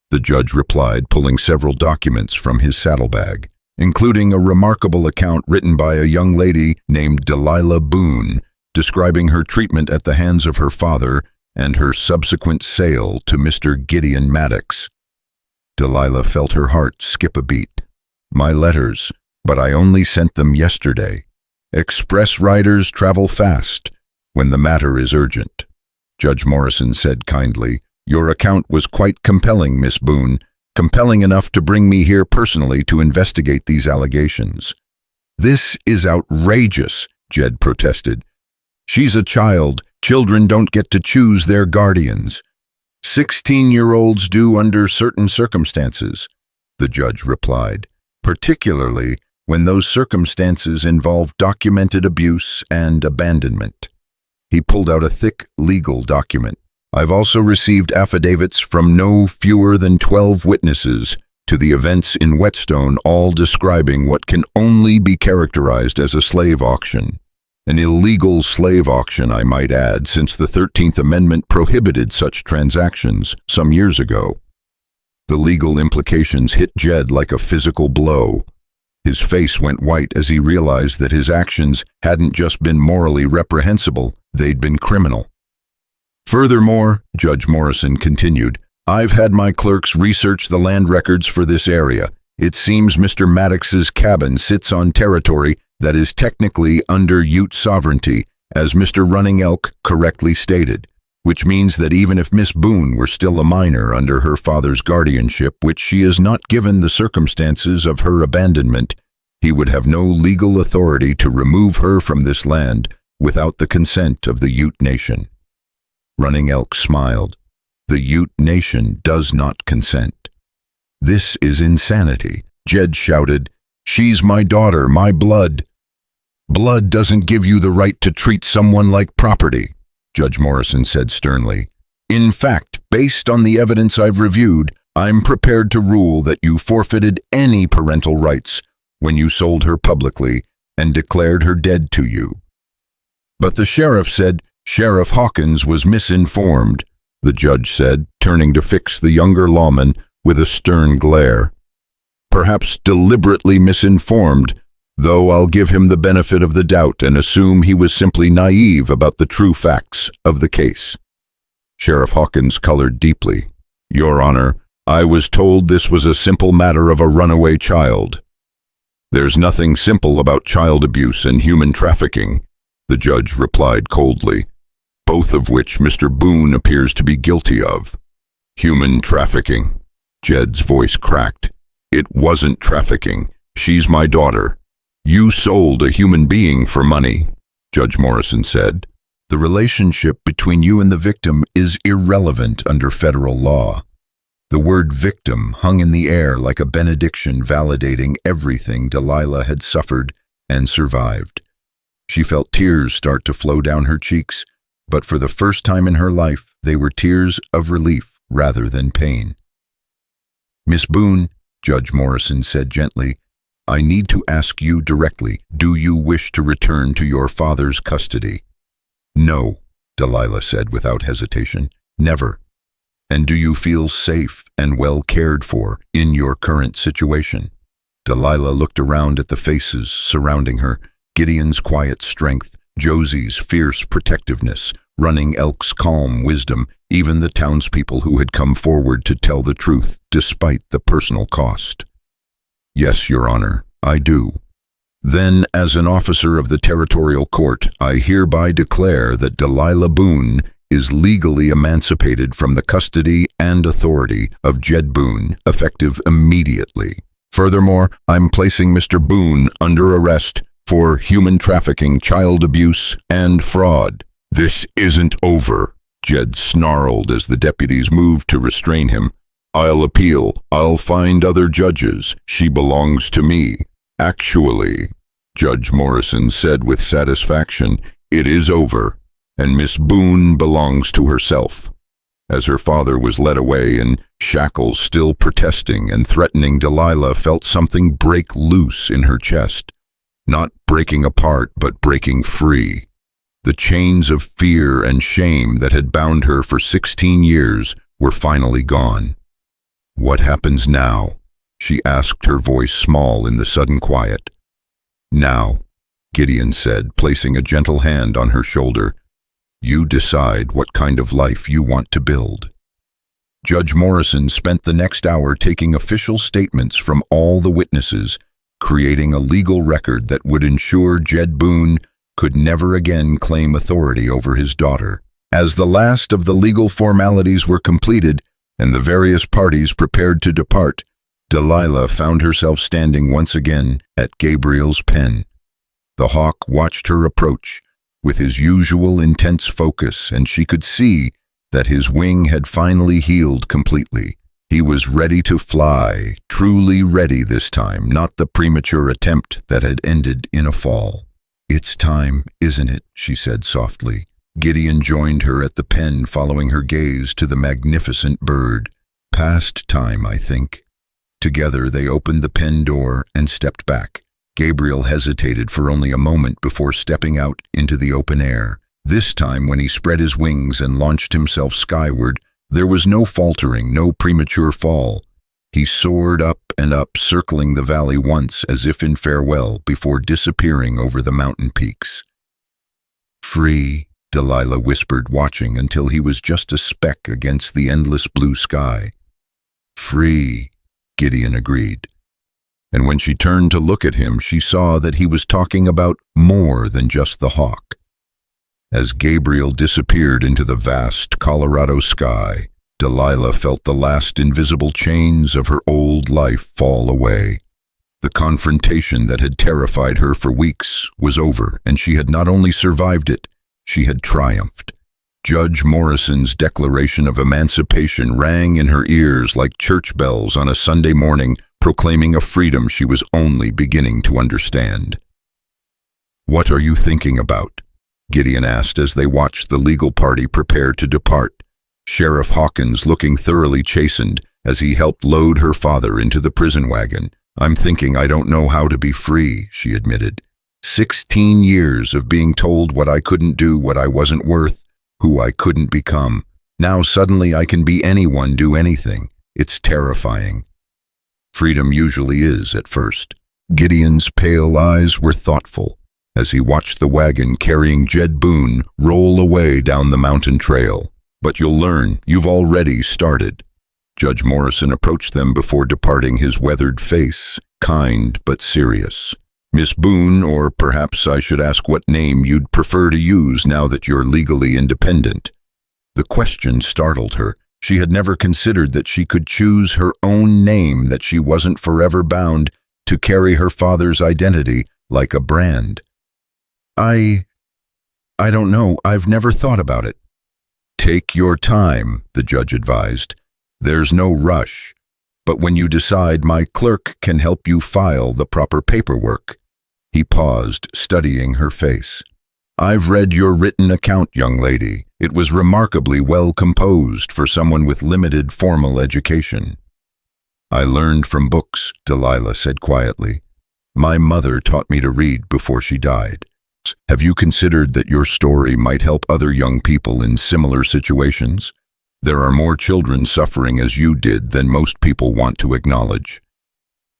the judge replied, pulling several documents from his saddlebag, including a remarkable account written by a young lady named Delilah Boon, describing her treatment at the hands of her father and her subsequent sale to Mr. Gideon Maddox. Delilah felt her heart skip a beat. My letters, but I only sent them yesterday. Express riders travel fast when the matter is urgent. Judge Morrison said kindly, Your account was quite compelling, Miss Boon, compelling enough to bring me here personally to investigate these allegations. This is outrageous, Jed protested. She's a child. Children don't get to choose their guardians. 16-year-olds do under certain circumstances, the judge replied, particularly when those circumstances involve documented abuse and abandonment. He pulled out a thick legal document. I've also received affidavits from no fewer than 12 witnesses to the events in Wetstone, all describing what can only be characterized as a slave auction. An illegal slave auction, I might add, since the 13th Amendment prohibited such transactions some years ago. The legal implications hit Jed like a physical blow. His face went white as he realized that his actions hadn't just been morally reprehensible, they'd been criminal. Furthermore, Judge Morrison continued, I've had my clerks research the land records for this area. It seems Mr. Maddox's cabin sits on territory that is technically under Ute sovereignty, as Mr. Running Elk correctly stated, which means that even if Miss Boon were still a minor under her father's guardianship, which she is not given the circumstances of her abandonment, he would have no legal authority to remove her from this land without the consent of the Ute Nation. Running Elk smiled. The Ute Nation does not consent. This is insanity, Jed shouted. She's my daughter, my blood. Blood doesn't give you the right to treat someone like property, Judge Morrison said sternly. In fact, based on the evidence I've reviewed, I'm prepared to rule that you forfeited any parental rights when you sold her publicly and declared her dead to you. But the sheriff said Sheriff Hawkins was misinformed, the judge said, turning to fix the younger lawman with a stern glare. Perhaps deliberately misinformed, though I'll give him the benefit of the doubt and assume he was simply naive about the true facts of the case. Sheriff Hawkins colored deeply. Your Honor, I was told this was a simple matter of a runaway child. There's nothing simple about child abuse and human trafficking, the judge replied coldly, both of which Mr. Boon appears to be guilty of. Human trafficking. Jed's voice cracked. It wasn't trafficking. She's my daughter. You sold a human being for money, Judge Morrison said. The relationship between you and the victim is irrelevant under federal law. The word victim hung in the air like a benediction validating everything Delilah had suffered and survived. She felt tears start to flow down her cheeks, but for the first time in her life, they were tears of relief rather than pain. Miss Boon, Judge Morrison said gently, I need to ask you directly, do you wish to return to your father's custody? No, Delilah said without hesitation. Never. And do you feel safe and well cared for in your current situation? Delilah looked around at the faces surrounding her, Gideon's quiet strength, Josie's fierce protectiveness, Running Elk's calm wisdom, even the townspeople who had come forward to tell the truth despite the personal cost. Yes, Your Honor, I do. Then, as an officer of the territorial court, I hereby declare that Delilah Boon is legally emancipated from the custody and authority of Jed Boon, effective immediately. Furthermore, I'm placing Mr. Boon under arrest for human trafficking, child abuse, and fraud. This isn't over, Jed snarled as the deputies moved to restrain him. I'll appeal. I'll find other judges. She belongs to me. Actually, Judge Morrison said with satisfaction, it is over, and Miss Boon belongs to herself. As her father was led away in shackles, still protesting and threatening, Delilah felt something break loose in her chest. Not breaking apart, but breaking free. The chains of fear and shame that had bound her for 16 years were finally gone. What happens now? She asked, her voice small in the sudden quiet. Now, Gideon said, placing a gentle hand on her shoulder. You decide what kind of life you want to build. Judge Morrison spent the next hour taking official statements from all the witnesses, creating a legal record that would ensure Jed Boon could never again claim authority over his daughter. As the last of the legal formalities were completed and the various parties prepared to depart, Delilah found herself standing once again at Gabriel's pen. The hawk watched her approach with his usual intense focus, and she could see that his wing had finally healed completely. He was ready to fly, truly ready this time, not the premature attempt that had ended in a fall. It's time, isn't it? She said softly. Gideon joined her at the pen, following her gaze to the magnificent bird. Past time, I think. Together they opened the pen door and stepped back. Gabriel hesitated for only a moment before stepping out into the open air. This time, when he spread his wings and launched himself skyward, there was no faltering, no premature fall. He soared up and up, circling the valley once as if in farewell before disappearing over the mountain peaks. Free, Delilah whispered, watching until he was just a speck against the endless blue sky. Free, Gideon agreed. And when she turned to look at him, she saw that he was talking about more than just the hawk. As Gabriel disappeared into the vast Colorado sky, Delilah felt the last invisible chains of her old life fall away. The confrontation that had terrified her for weeks was over, and she had not only survived it, she had triumphed. Judge Morrison's declaration of emancipation rang in her ears like church bells on a Sunday morning, proclaiming a freedom she was only beginning to understand. What are you thinking about? Gideon asked as they watched the legal party prepare to depart. Sheriff Hawkins looking thoroughly chastened as he helped load her father into the prison wagon. I'm thinking I don't know how to be free, she admitted. 16 years of being told what I couldn't do, what I wasn't worth, who I couldn't become. Now suddenly I can be anyone, do anything. It's terrifying. Freedom usually is at first. Gideon's pale eyes were thoughtful as he watched the wagon carrying Jed Boon roll away down the mountain trail. But you'll learn, you've already started. Judge Morrison approached them before departing, his weathered face kind but serious. Miss Boon, or perhaps I should ask what name you'd prefer to use now that you're legally independent. The question startled her. She had never considered that she could choose her own name, that she wasn't forever bound to carry her father's identity like a brand. I don't know. I've never thought about it. Take your time, the judge advised. There's no rush. But when you decide, my clerk can help you file the proper paperwork. He paused, studying her face. I've read your written account, young lady. It was remarkably well composed for someone with limited formal education. I learned from books, Delilah said quietly. My mother taught me to read before she died. Have you considered that your story might help other young people in similar situations? There are more children suffering as you did than most people want to acknowledge.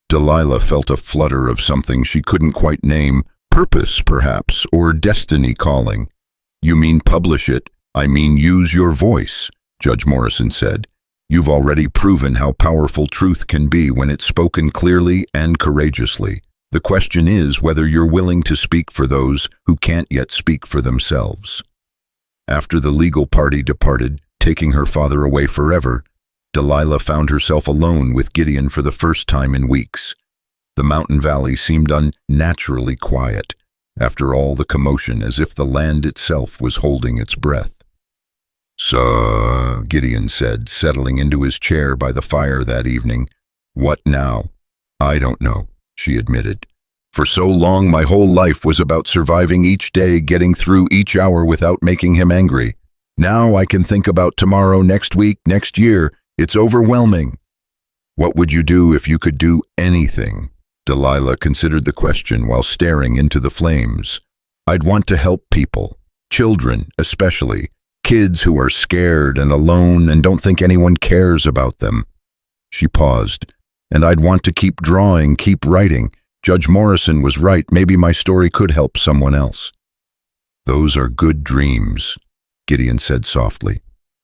Delilah felt a flutter of something she couldn't quite name, purpose perhaps, or destiny calling. You mean publish it? I mean use your voice, Judge Morrison said. You've already proven how powerful truth can be when it's spoken clearly and courageously. The question is whether you're willing to speak for those who can't yet speak for themselves. After the legal party departed, taking her father away forever, Delilah found herself alone with Gideon for the first time in weeks. The mountain valley seemed unnaturally quiet, after all the commotion, as if the land itself was holding its breath. "So," Gideon said, settling into his chair by the fire that evening. "What now?" "I don't know," she admitted. "For so long my whole life was about surviving each day, getting through each hour without making him angry. Now I can think about tomorrow, next week, next year. It's overwhelming." "What would you do if you could do anything?" Delilah considered the question while staring into the flames. "I'd want to help people, children especially, kids who are scared and alone and don't think anyone cares about them." She paused. "And I'd want to keep drawing, keep writing. Judge Morrison was right, maybe my story could help someone else." "Those are good dreams," Gideon said softly.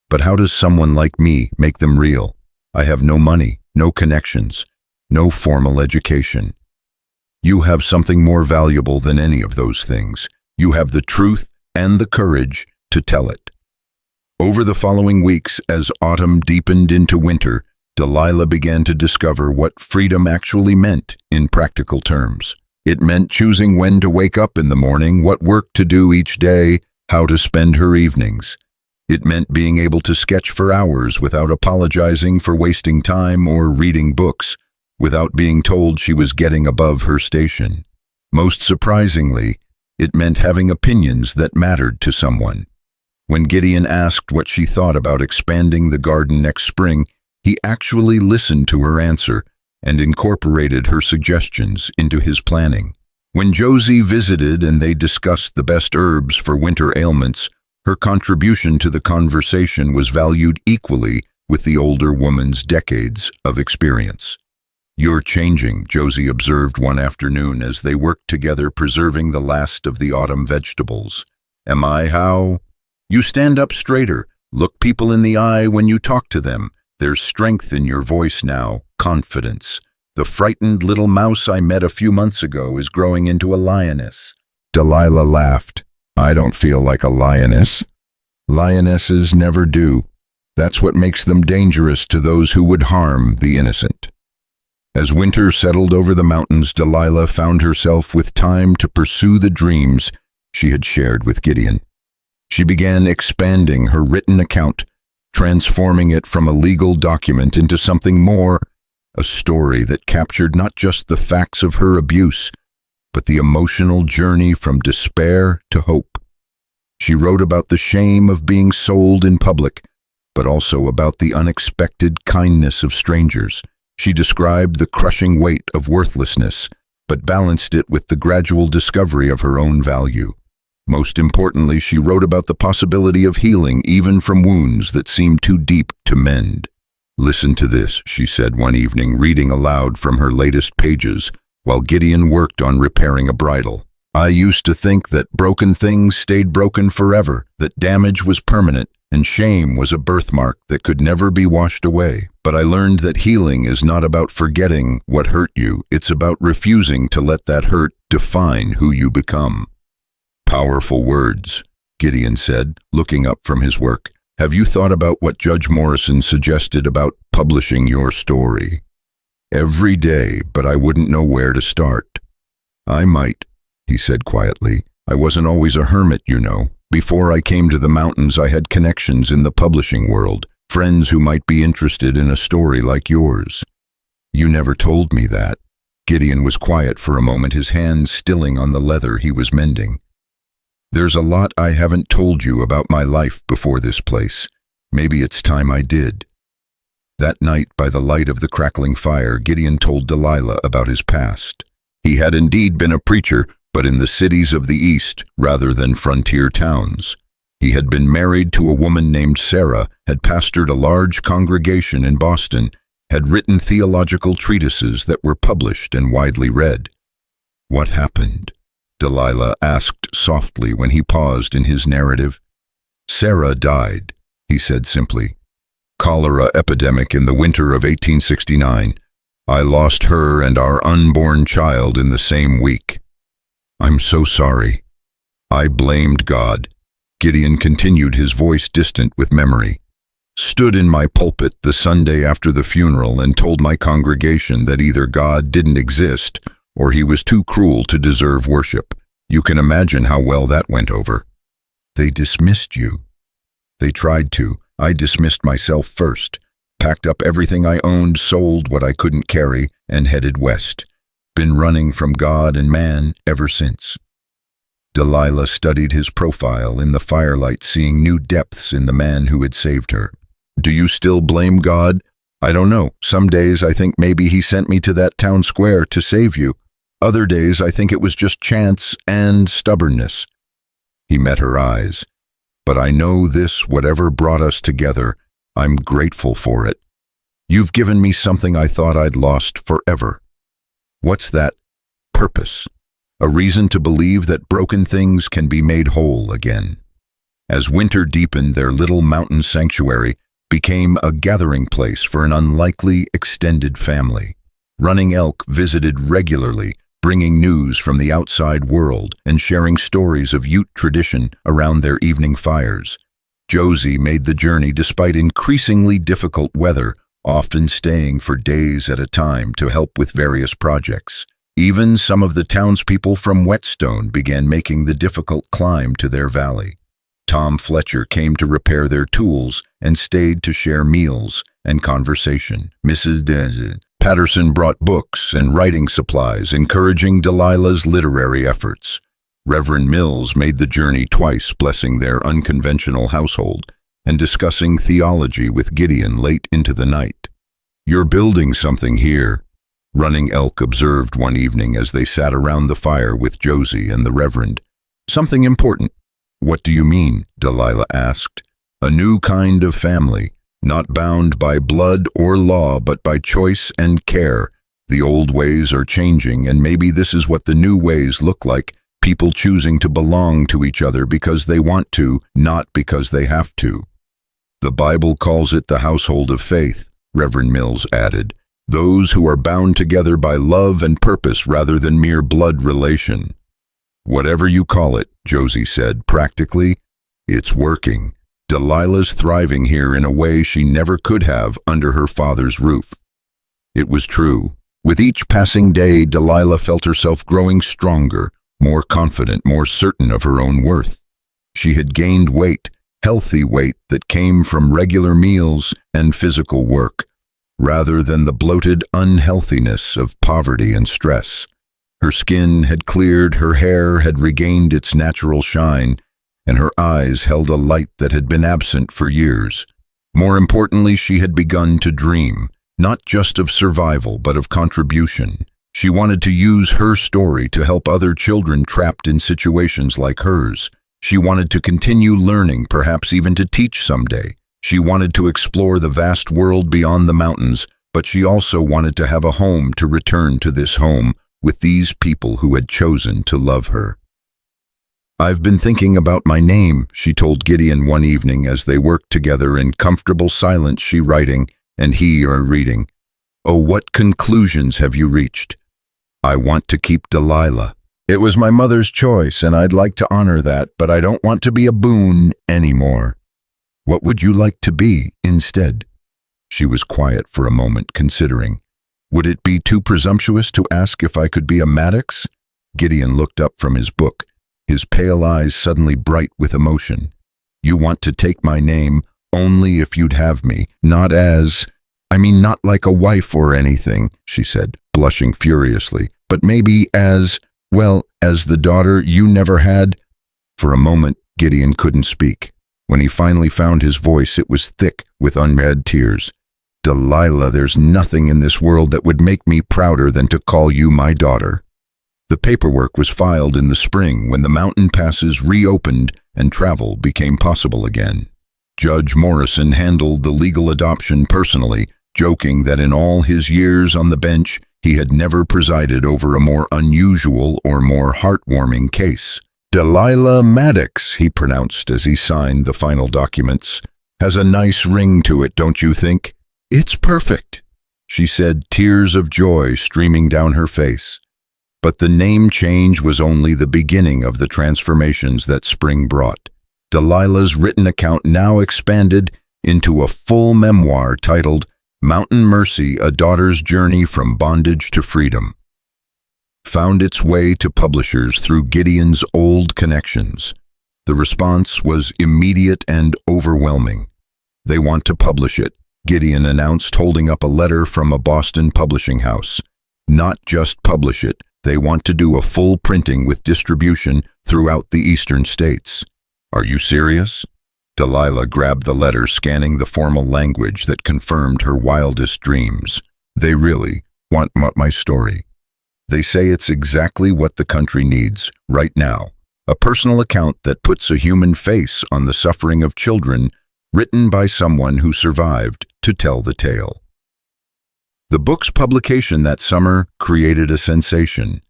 "But how does someone like me make them real? I have no money, no connections, no formal education. You have something more valuable than any of those things. You have the truth and the courage to tell it." Over the following weeks, as autumn deepened into winter, Delilah began to discover what freedom actually meant in practical terms. It meant choosing when to wake up in the morning, what work to do each day, how to spend her evenings. It meant being able to sketch for hours without apologizing for wasting time, or reading books without being told she was getting above her station. Most surprisingly, it meant having opinions that mattered to someone. When Gideon asked what she thought about expanding the garden next spring, he actually listened to her answer and incorporated her suggestions into his planning. When Josie visited and they discussed the best herbs for winter ailments, her contribution to the conversation was valued equally with the older woman's decades of experience. "You're changing," Josie observed one afternoon as they worked together preserving the last of the autumn vegetables. "Am I? How?" "You stand up straighter, look people in the eye when you talk to them. There's strength in your voice now, confidence. The frightened little mouse I met a few months ago is growing into a lioness." Delilah laughed. "I don't feel like a lioness." "Lionesses never do. That's what makes them dangerous to those who would harm the innocent." As winter settled over the mountains, Delilah found herself with time to pursue the dreams she had shared with Gideon. She began expanding her written account, transforming it from a legal document into something more, a story that captured not just the facts of her abuse, but the emotional journey from despair to hope. She wrote about the shame of being sold in public, but also about the unexpected kindness of strangers. She described the crushing weight of worthlessness, but balanced it with the gradual discovery of her own value. Most importantly, she wrote about the possibility of healing even from wounds that seemed too deep to mend. "Listen to this," she said one evening, reading aloud from her latest pages while Gideon worked on repairing a bridle. "I used to think that broken things stayed broken forever, that damage was permanent, and shame was a birthmark that could never be washed away. But I learned that healing is not about forgetting what hurt you, it's about refusing to let that hurt define who you become." "Powerful words," Gideon said, looking up from his work. "Have you thought about what Judge Morrison suggested about publishing your story?" "Every day, but I wouldn't know where to start." "I might," he said quietly. "I wasn't always a hermit, you know. Before I came to the mountains, I had connections in the publishing world, friends who might be interested in a story like yours." "You never told me that." Gideon was quiet for a moment, his hands stilling on the leather he was mending. "There's a lot I haven't told you about my life before this place. Maybe it's time I did." That night, by the light of the crackling fire, Gideon told Delilah about his past. He had indeed been a preacher, but in the cities of the East rather than frontier towns. He had been married to a woman named Sarah, had pastored a large congregation in Boston, had written theological treatises that were published and widely read. "What happened?" Delilah asked softly when he paused in his narrative. "Sarah died," he said simply. "Cholera epidemic in the winter of 1869. I lost her and our unborn child in the same week. I'm so sorry. I blamed God. Gideon continued, his voice distant with memory. Stood in my pulpit the Sunday after the funeral and told my congregation that either God didn't exist or he was too cruel to deserve worship. You can imagine how well that went over. They dismissed you. They tried to. I dismissed myself first, packed up everything I owned, sold what I couldn't carry, and headed west. Been running from God and man ever since. Delilah studied his profile in the firelight, seeing new depths in the man who had saved her. Do you still blame God? I don't know. Some days I think maybe he sent me to that town square to save you. Other days I think it was just chance and stubbornness. He met her eyes. But I know this, whatever brought us together, I'm grateful for it. You've given me something I thought I'd lost forever. What's that? Purpose. A reason to believe that broken things can be made whole again. As winter deepened, their little mountain sanctuary became a gathering place for an unlikely extended family. Running Elk visited regularly, bringing news from the outside world and sharing stories of Ute tradition around their evening fires. Josie made the journey despite increasingly difficult weather, often staying for days at a time to help with various projects. Even some of the townspeople from Wetstone began making the difficult climb to their valley. Tom Fletcher came to repair their tools and stayed to share meals and conversation. Mrs. Patterson brought books and writing supplies, encouraging Delilah's literary efforts. Reverend Mills made the journey twice, blessing their unconventional household and discussing theology with Gideon late into the night. You're building something here, Running Elk observed one evening as they sat around the fire with Josie and the Reverend. Something important. What do you mean? Delilah asked. A new kind of family, not bound by blood or law, but by choice and care. The old ways are changing, and maybe this is what the new ways look like. People choosing to belong to each other because they want to, not because they have to. The Bible calls it the household of faith, Reverend Mills added. Those who are bound together by love and purpose rather than mere blood relation. Whatever you call it, Josie said, practically, it's working. Delilah's thriving here in a way she never could have under her father's roof. It was true. With each passing day, Delilah felt herself growing stronger, more confident, more certain of her own worth. She had gained weight, healthy weight that came from regular meals and physical work, rather than the bloated unhealthiness of poverty and stress. Her skin had cleared, her hair had regained its natural shine, and her eyes held a light that had been absent for years. More importantly, she had begun to dream, not just of survival, but of contribution. She wanted to use her story to help other children trapped in situations like hers. She wanted to continue learning, perhaps even to teach someday. She wanted to explore the vast world beyond the mountains, but she also wanted to have a home, to return to this home with these people who had chosen to love her. I've been thinking about my name, she told Gideon one evening as they worked together in comfortable silence, she writing and he reading. Oh, what conclusions have you reached? I want to keep Delilah. It was my mother's choice, and I'd like to honor that, but I don't want to be a Boon anymore. What would you like to be instead? She was quiet for a moment, considering. Would it be too presumptuous to ask if I could be a Maddox? Gideon looked up from his book, his pale eyes suddenly bright with emotion. You want to take my name only if you'd have me, not not like a wife or anything, she said, blushing furiously, but maybe as the daughter you never had. For a moment, Gideon couldn't speak. When he finally found his voice, it was thick with unread tears. Delilah, there's nothing in this world that would make me prouder than to call you my daughter. The paperwork was filed in the spring when the mountain passes reopened and travel became possible again. Judge Morrison handled the legal adoption personally, joking that in all his years on the bench, he had never presided over a more unusual or more heartwarming case. Delilah Maddox, he pronounced as he signed the final documents, has a nice ring to it, don't you think? It's perfect. she said, tears of joy streaming down her face. But the name change was only the beginning of the transformations that spring brought. Delilah's written account now expanded into a full memoir titled Mountain Mercy, A Daughter's Journey from Bondage to Freedom. Found its way to publishers through Gideon's old connections. The response was immediate and overwhelming. "They want to publish it," Gideon announced, holding up a letter from a Boston publishing house. "Not just publish it, they want to do a full printing with distribution throughout the eastern states." "Are you serious?" Delilah grabbed the letter, scanning the formal language that confirmed her wildest dreams. "They really want my story. They say it's exactly what the country needs right now. A personal account that puts a human face on the suffering of children, written by someone who survived to tell the tale." The book's publication that summer created a sensation.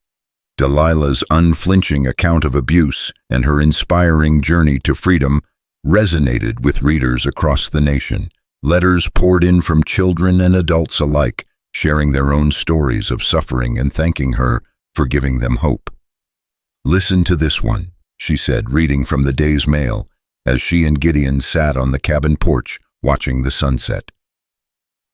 Delilah's unflinching account of abuse and her inspiring journey to freedom resonated with readers across the nation. Letters poured in from children and adults alike, sharing their own stories of suffering and thanking her for giving them hope. "Listen to this one," she said, reading from the day's mail as she and Gideon sat on the cabin porch watching the sunset.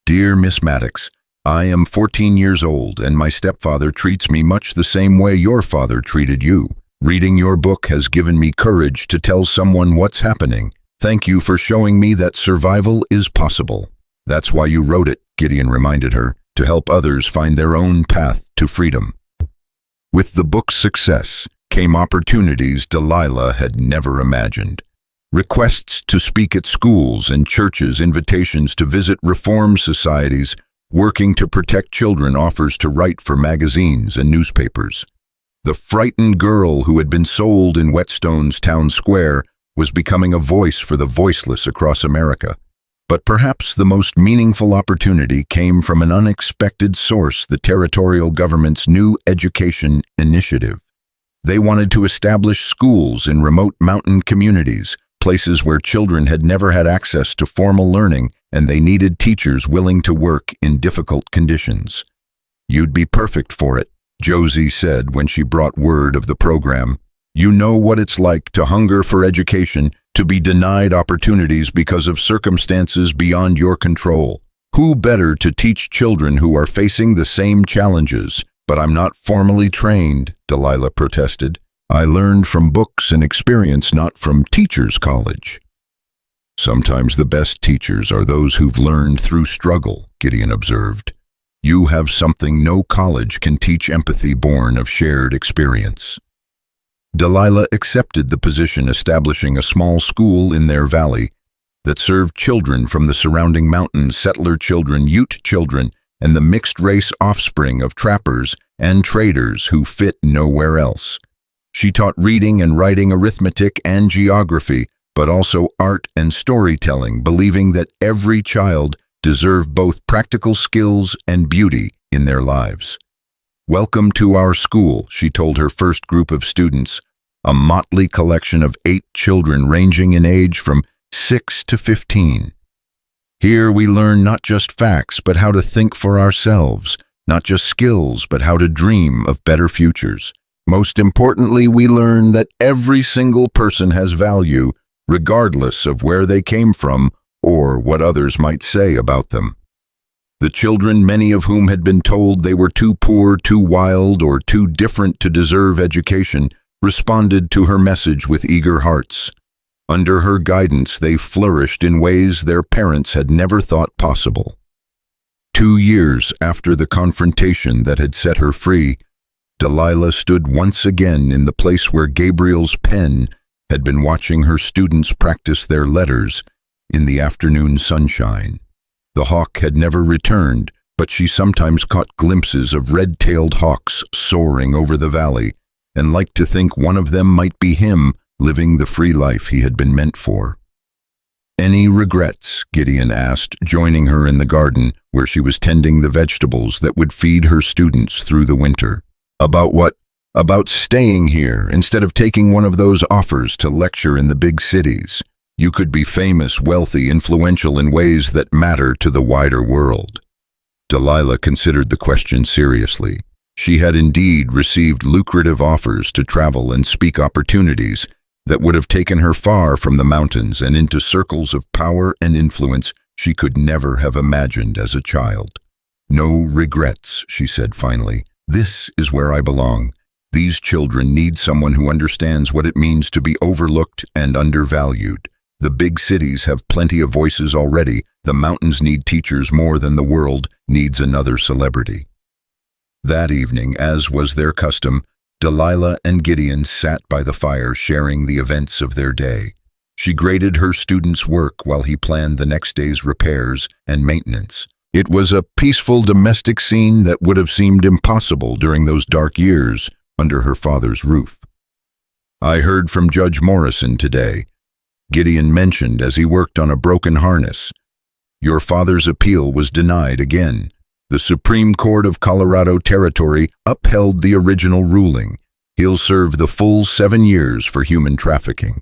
"Dear Miss Maddox, I am 14 years old and my stepfather treats me much the same way your father treated you. Reading your book has given me courage to tell someone what's happening. Thank you for showing me that survival is possible." "That's why you wrote it," Gideon reminded her, "to help others find their own path to freedom." With the book's success came opportunities Delilah had never imagined. Requests to speak at schools and churches, invitations to visit reform societies working to protect children, offers to write for magazines and newspapers. The frightened girl who had been sold in Wetstone's town square was becoming a voice for the voiceless across America. But perhaps the most meaningful opportunity came from an unexpected source: the territorial government's new education initiative. They wanted to establish schools in remote mountain communities, places where children had never had access to formal learning, and they needed teachers willing to work in difficult conditions. "You'd be perfect for it," Josie said when she brought word of the program. "You know what it's like to hunger for education, to be denied opportunities because of circumstances beyond your control. Who better to teach children who are facing the same challenges?" "But I'm not formally trained," Delilah protested. "I learned from books and experience, not from teachers' college." "Sometimes the best teachers are those who've learned through struggle," Gideon observed. "You have something no college can teach: empathy born of shared experience." Delilah accepted the position, establishing a small school in their valley that served children from the surrounding mountains: settler children, Ute children, and the mixed-race offspring of trappers and traders who fit nowhere else. She taught reading and writing, arithmetic and geography, but also art and storytelling, believing that every child deserved both practical skills and beauty in their lives. "Welcome to our school," she told her first group of students, a motley collection of 8 children ranging in age from 6 to 15. "Here we learn not just facts, but how to think for ourselves, not just skills, but how to dream of better futures. Most importantly, we learn that every single person has value, regardless of where they came from or what others might say about them." The children, many of whom had been told they were too poor, too wild, or too different to deserve education, responded to her message with eager hearts. Under her guidance, they flourished in ways their parents had never thought possible. 2 years after the confrontation that had set her free, Delilah stood once again in the place where Gabriel's pen had been, watching her students practice their letters in the afternoon sunshine. The hawk had never returned, but she sometimes caught glimpses of red-tailed hawks soaring over the valley, and liked to think one of them might be him, living the free life he had been meant for. "Any regrets?" Gideon asked, joining her in the garden where she was tending the vegetables that would feed her students through the winter. "About what?" "About staying here instead of taking one of those offers to lecture in the big cities. You could be famous, wealthy, influential in ways that matter to the wider world." Delilah considered the question seriously. She had indeed received lucrative offers to travel and speak, opportunities that would have taken her far from the mountains and into circles of power and influence she could never have imagined as a child. "No regrets," she said finally. "This is where I belong. These children need someone who understands what it means to be overlooked and undervalued. The big cities have plenty of voices already. The mountains need teachers more than the world needs another celebrity." That evening, as was their custom, Delilah and Gideon sat by the fire sharing the events of their day. She graded her students' work while he planned the next day's repairs and maintenance. It was a peaceful domestic scene that would have seemed impossible during those dark years under her father's roof. "I heard from Judge Morrison today," Gideon mentioned as he worked on a broken harness. "Your father's appeal was denied again. The Supreme Court of Colorado Territory upheld the original ruling. He'll serve the full 7 years for human trafficking."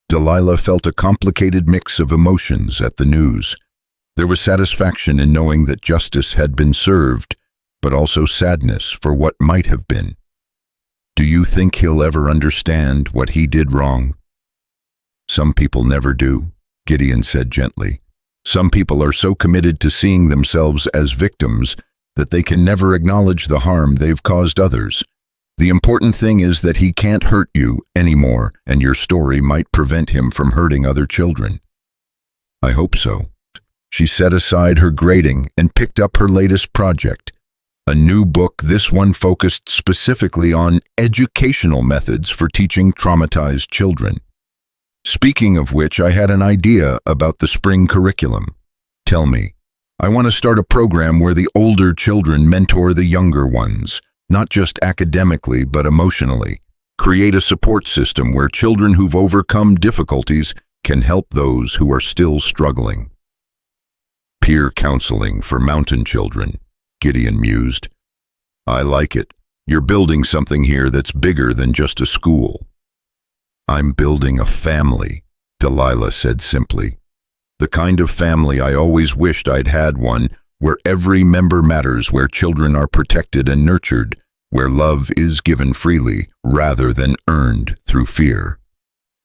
Delilah felt a complicated mix of emotions at the news. There was satisfaction in knowing that justice had been served, but also sadness for what might have been. "Do you think he'll ever understand what he did wrong?" "Some people never do," Gideon said gently. "Some people are so committed to seeing themselves as victims that they can never acknowledge the harm they've caused others. The important thing is that he can't hurt you anymore, and your story might prevent him from hurting other children." "I hope so." She set aside her grading and picked up her latest project, a new book, this one focused specifically on educational methods for teaching traumatized children. "Speaking of which, I had an idea about the spring curriculum." "Tell me." "I want to start a program where the older children mentor the younger ones, not just academically but emotionally. Create a support system where children who've overcome difficulties can help those who are still struggling." "Peer counseling for mountain children," Gideon mused. "I like it. You're building something here that's bigger than just a school." "I'm building a family," Delilah said simply. "The kind of family I always wished I'd had, one where every member matters, where children are protected and nurtured, where love is given freely rather than earned through fear."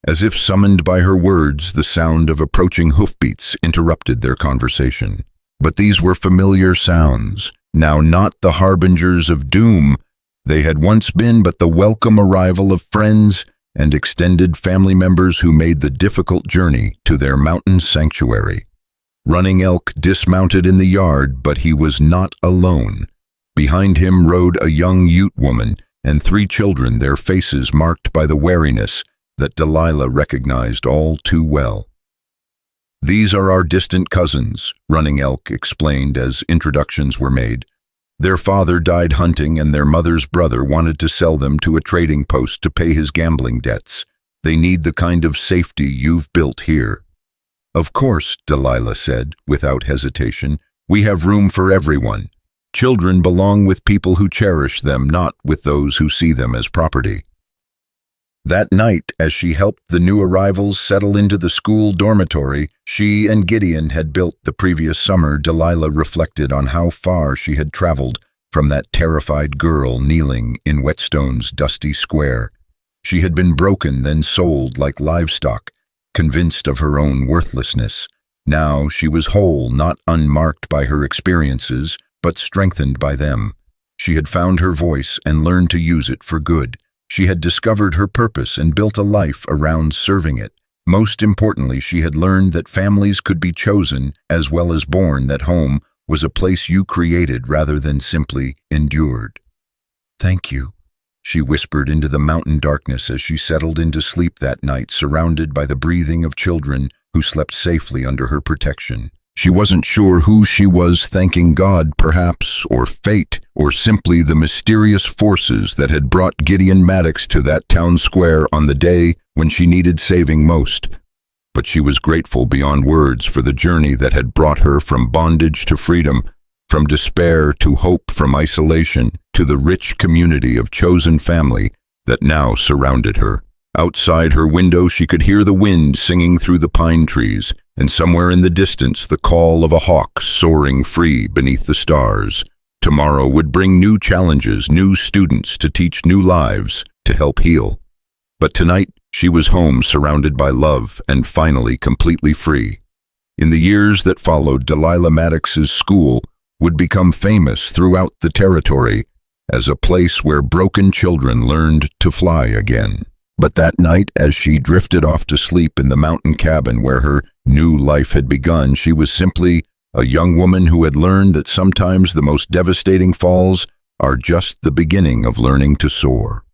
As if summoned by her words, the sound of approaching hoofbeats interrupted their conversation. But these were familiar sounds, now not the harbingers of doom they had once been, but the welcome arrival of friends and extended family members who made the difficult journey to their mountain sanctuary. Running Elk dismounted in the yard, but he was not alone. Behind him rode a young Ute woman and 3 children, their faces marked by the wariness that Delilah recognized all too well. "These are our distant cousins," Running Elk explained as introductions were made. "Their father died hunting and their mother's brother wanted to sell them to a trading post to pay his gambling debts. They need the kind of safety you've built here." "Of course," Delilah said without hesitation. "We have room for everyone. Children belong with people who cherish them, not with those who see them as property." That night, as she helped the new arrivals settle into the school dormitory she and Gideon had built the previous summer, Delilah reflected on how far she had traveled from that terrified girl kneeling in Wetstone's dusty square. She had been broken, then sold like livestock, convinced of her own worthlessness. Now she was whole, not unmarked by her experiences, but strengthened by them. She had found her voice and learned to use it for good. She had discovered her purpose and built a life around serving it. Most importantly, she had learned that families could be chosen as well as born, that home was a place you created rather than simply endured. "Thank you," she whispered into the mountain darkness as she settled into sleep that night, surrounded by the breathing of children who slept safely under her protection. She wasn't sure who she was thanking, God perhaps, or fate, or simply the mysterious forces that had brought Gideon Maddox to that town square on the day when she needed saving most. But she was grateful beyond words for the journey that had brought her from bondage to freedom, from despair to hope, from isolation to the rich community of chosen family that now surrounded her. Outside her window, she could hear the wind singing through the pine trees, and somewhere in the distance the call of a hawk soaring free beneath the stars. Tomorrow would bring new challenges, new students to teach new lives, to help heal. But tonight, she was home surrounded by love and finally completely free. In the years that followed, Delilah Maddox's school would become famous throughout the territory as a place where broken children learned to fly again. But that night, as she drifted off to sleep in the mountain cabin where her new life had begun, she was simply a young woman who had learned that sometimes the most devastating falls are just the beginning of learning to soar.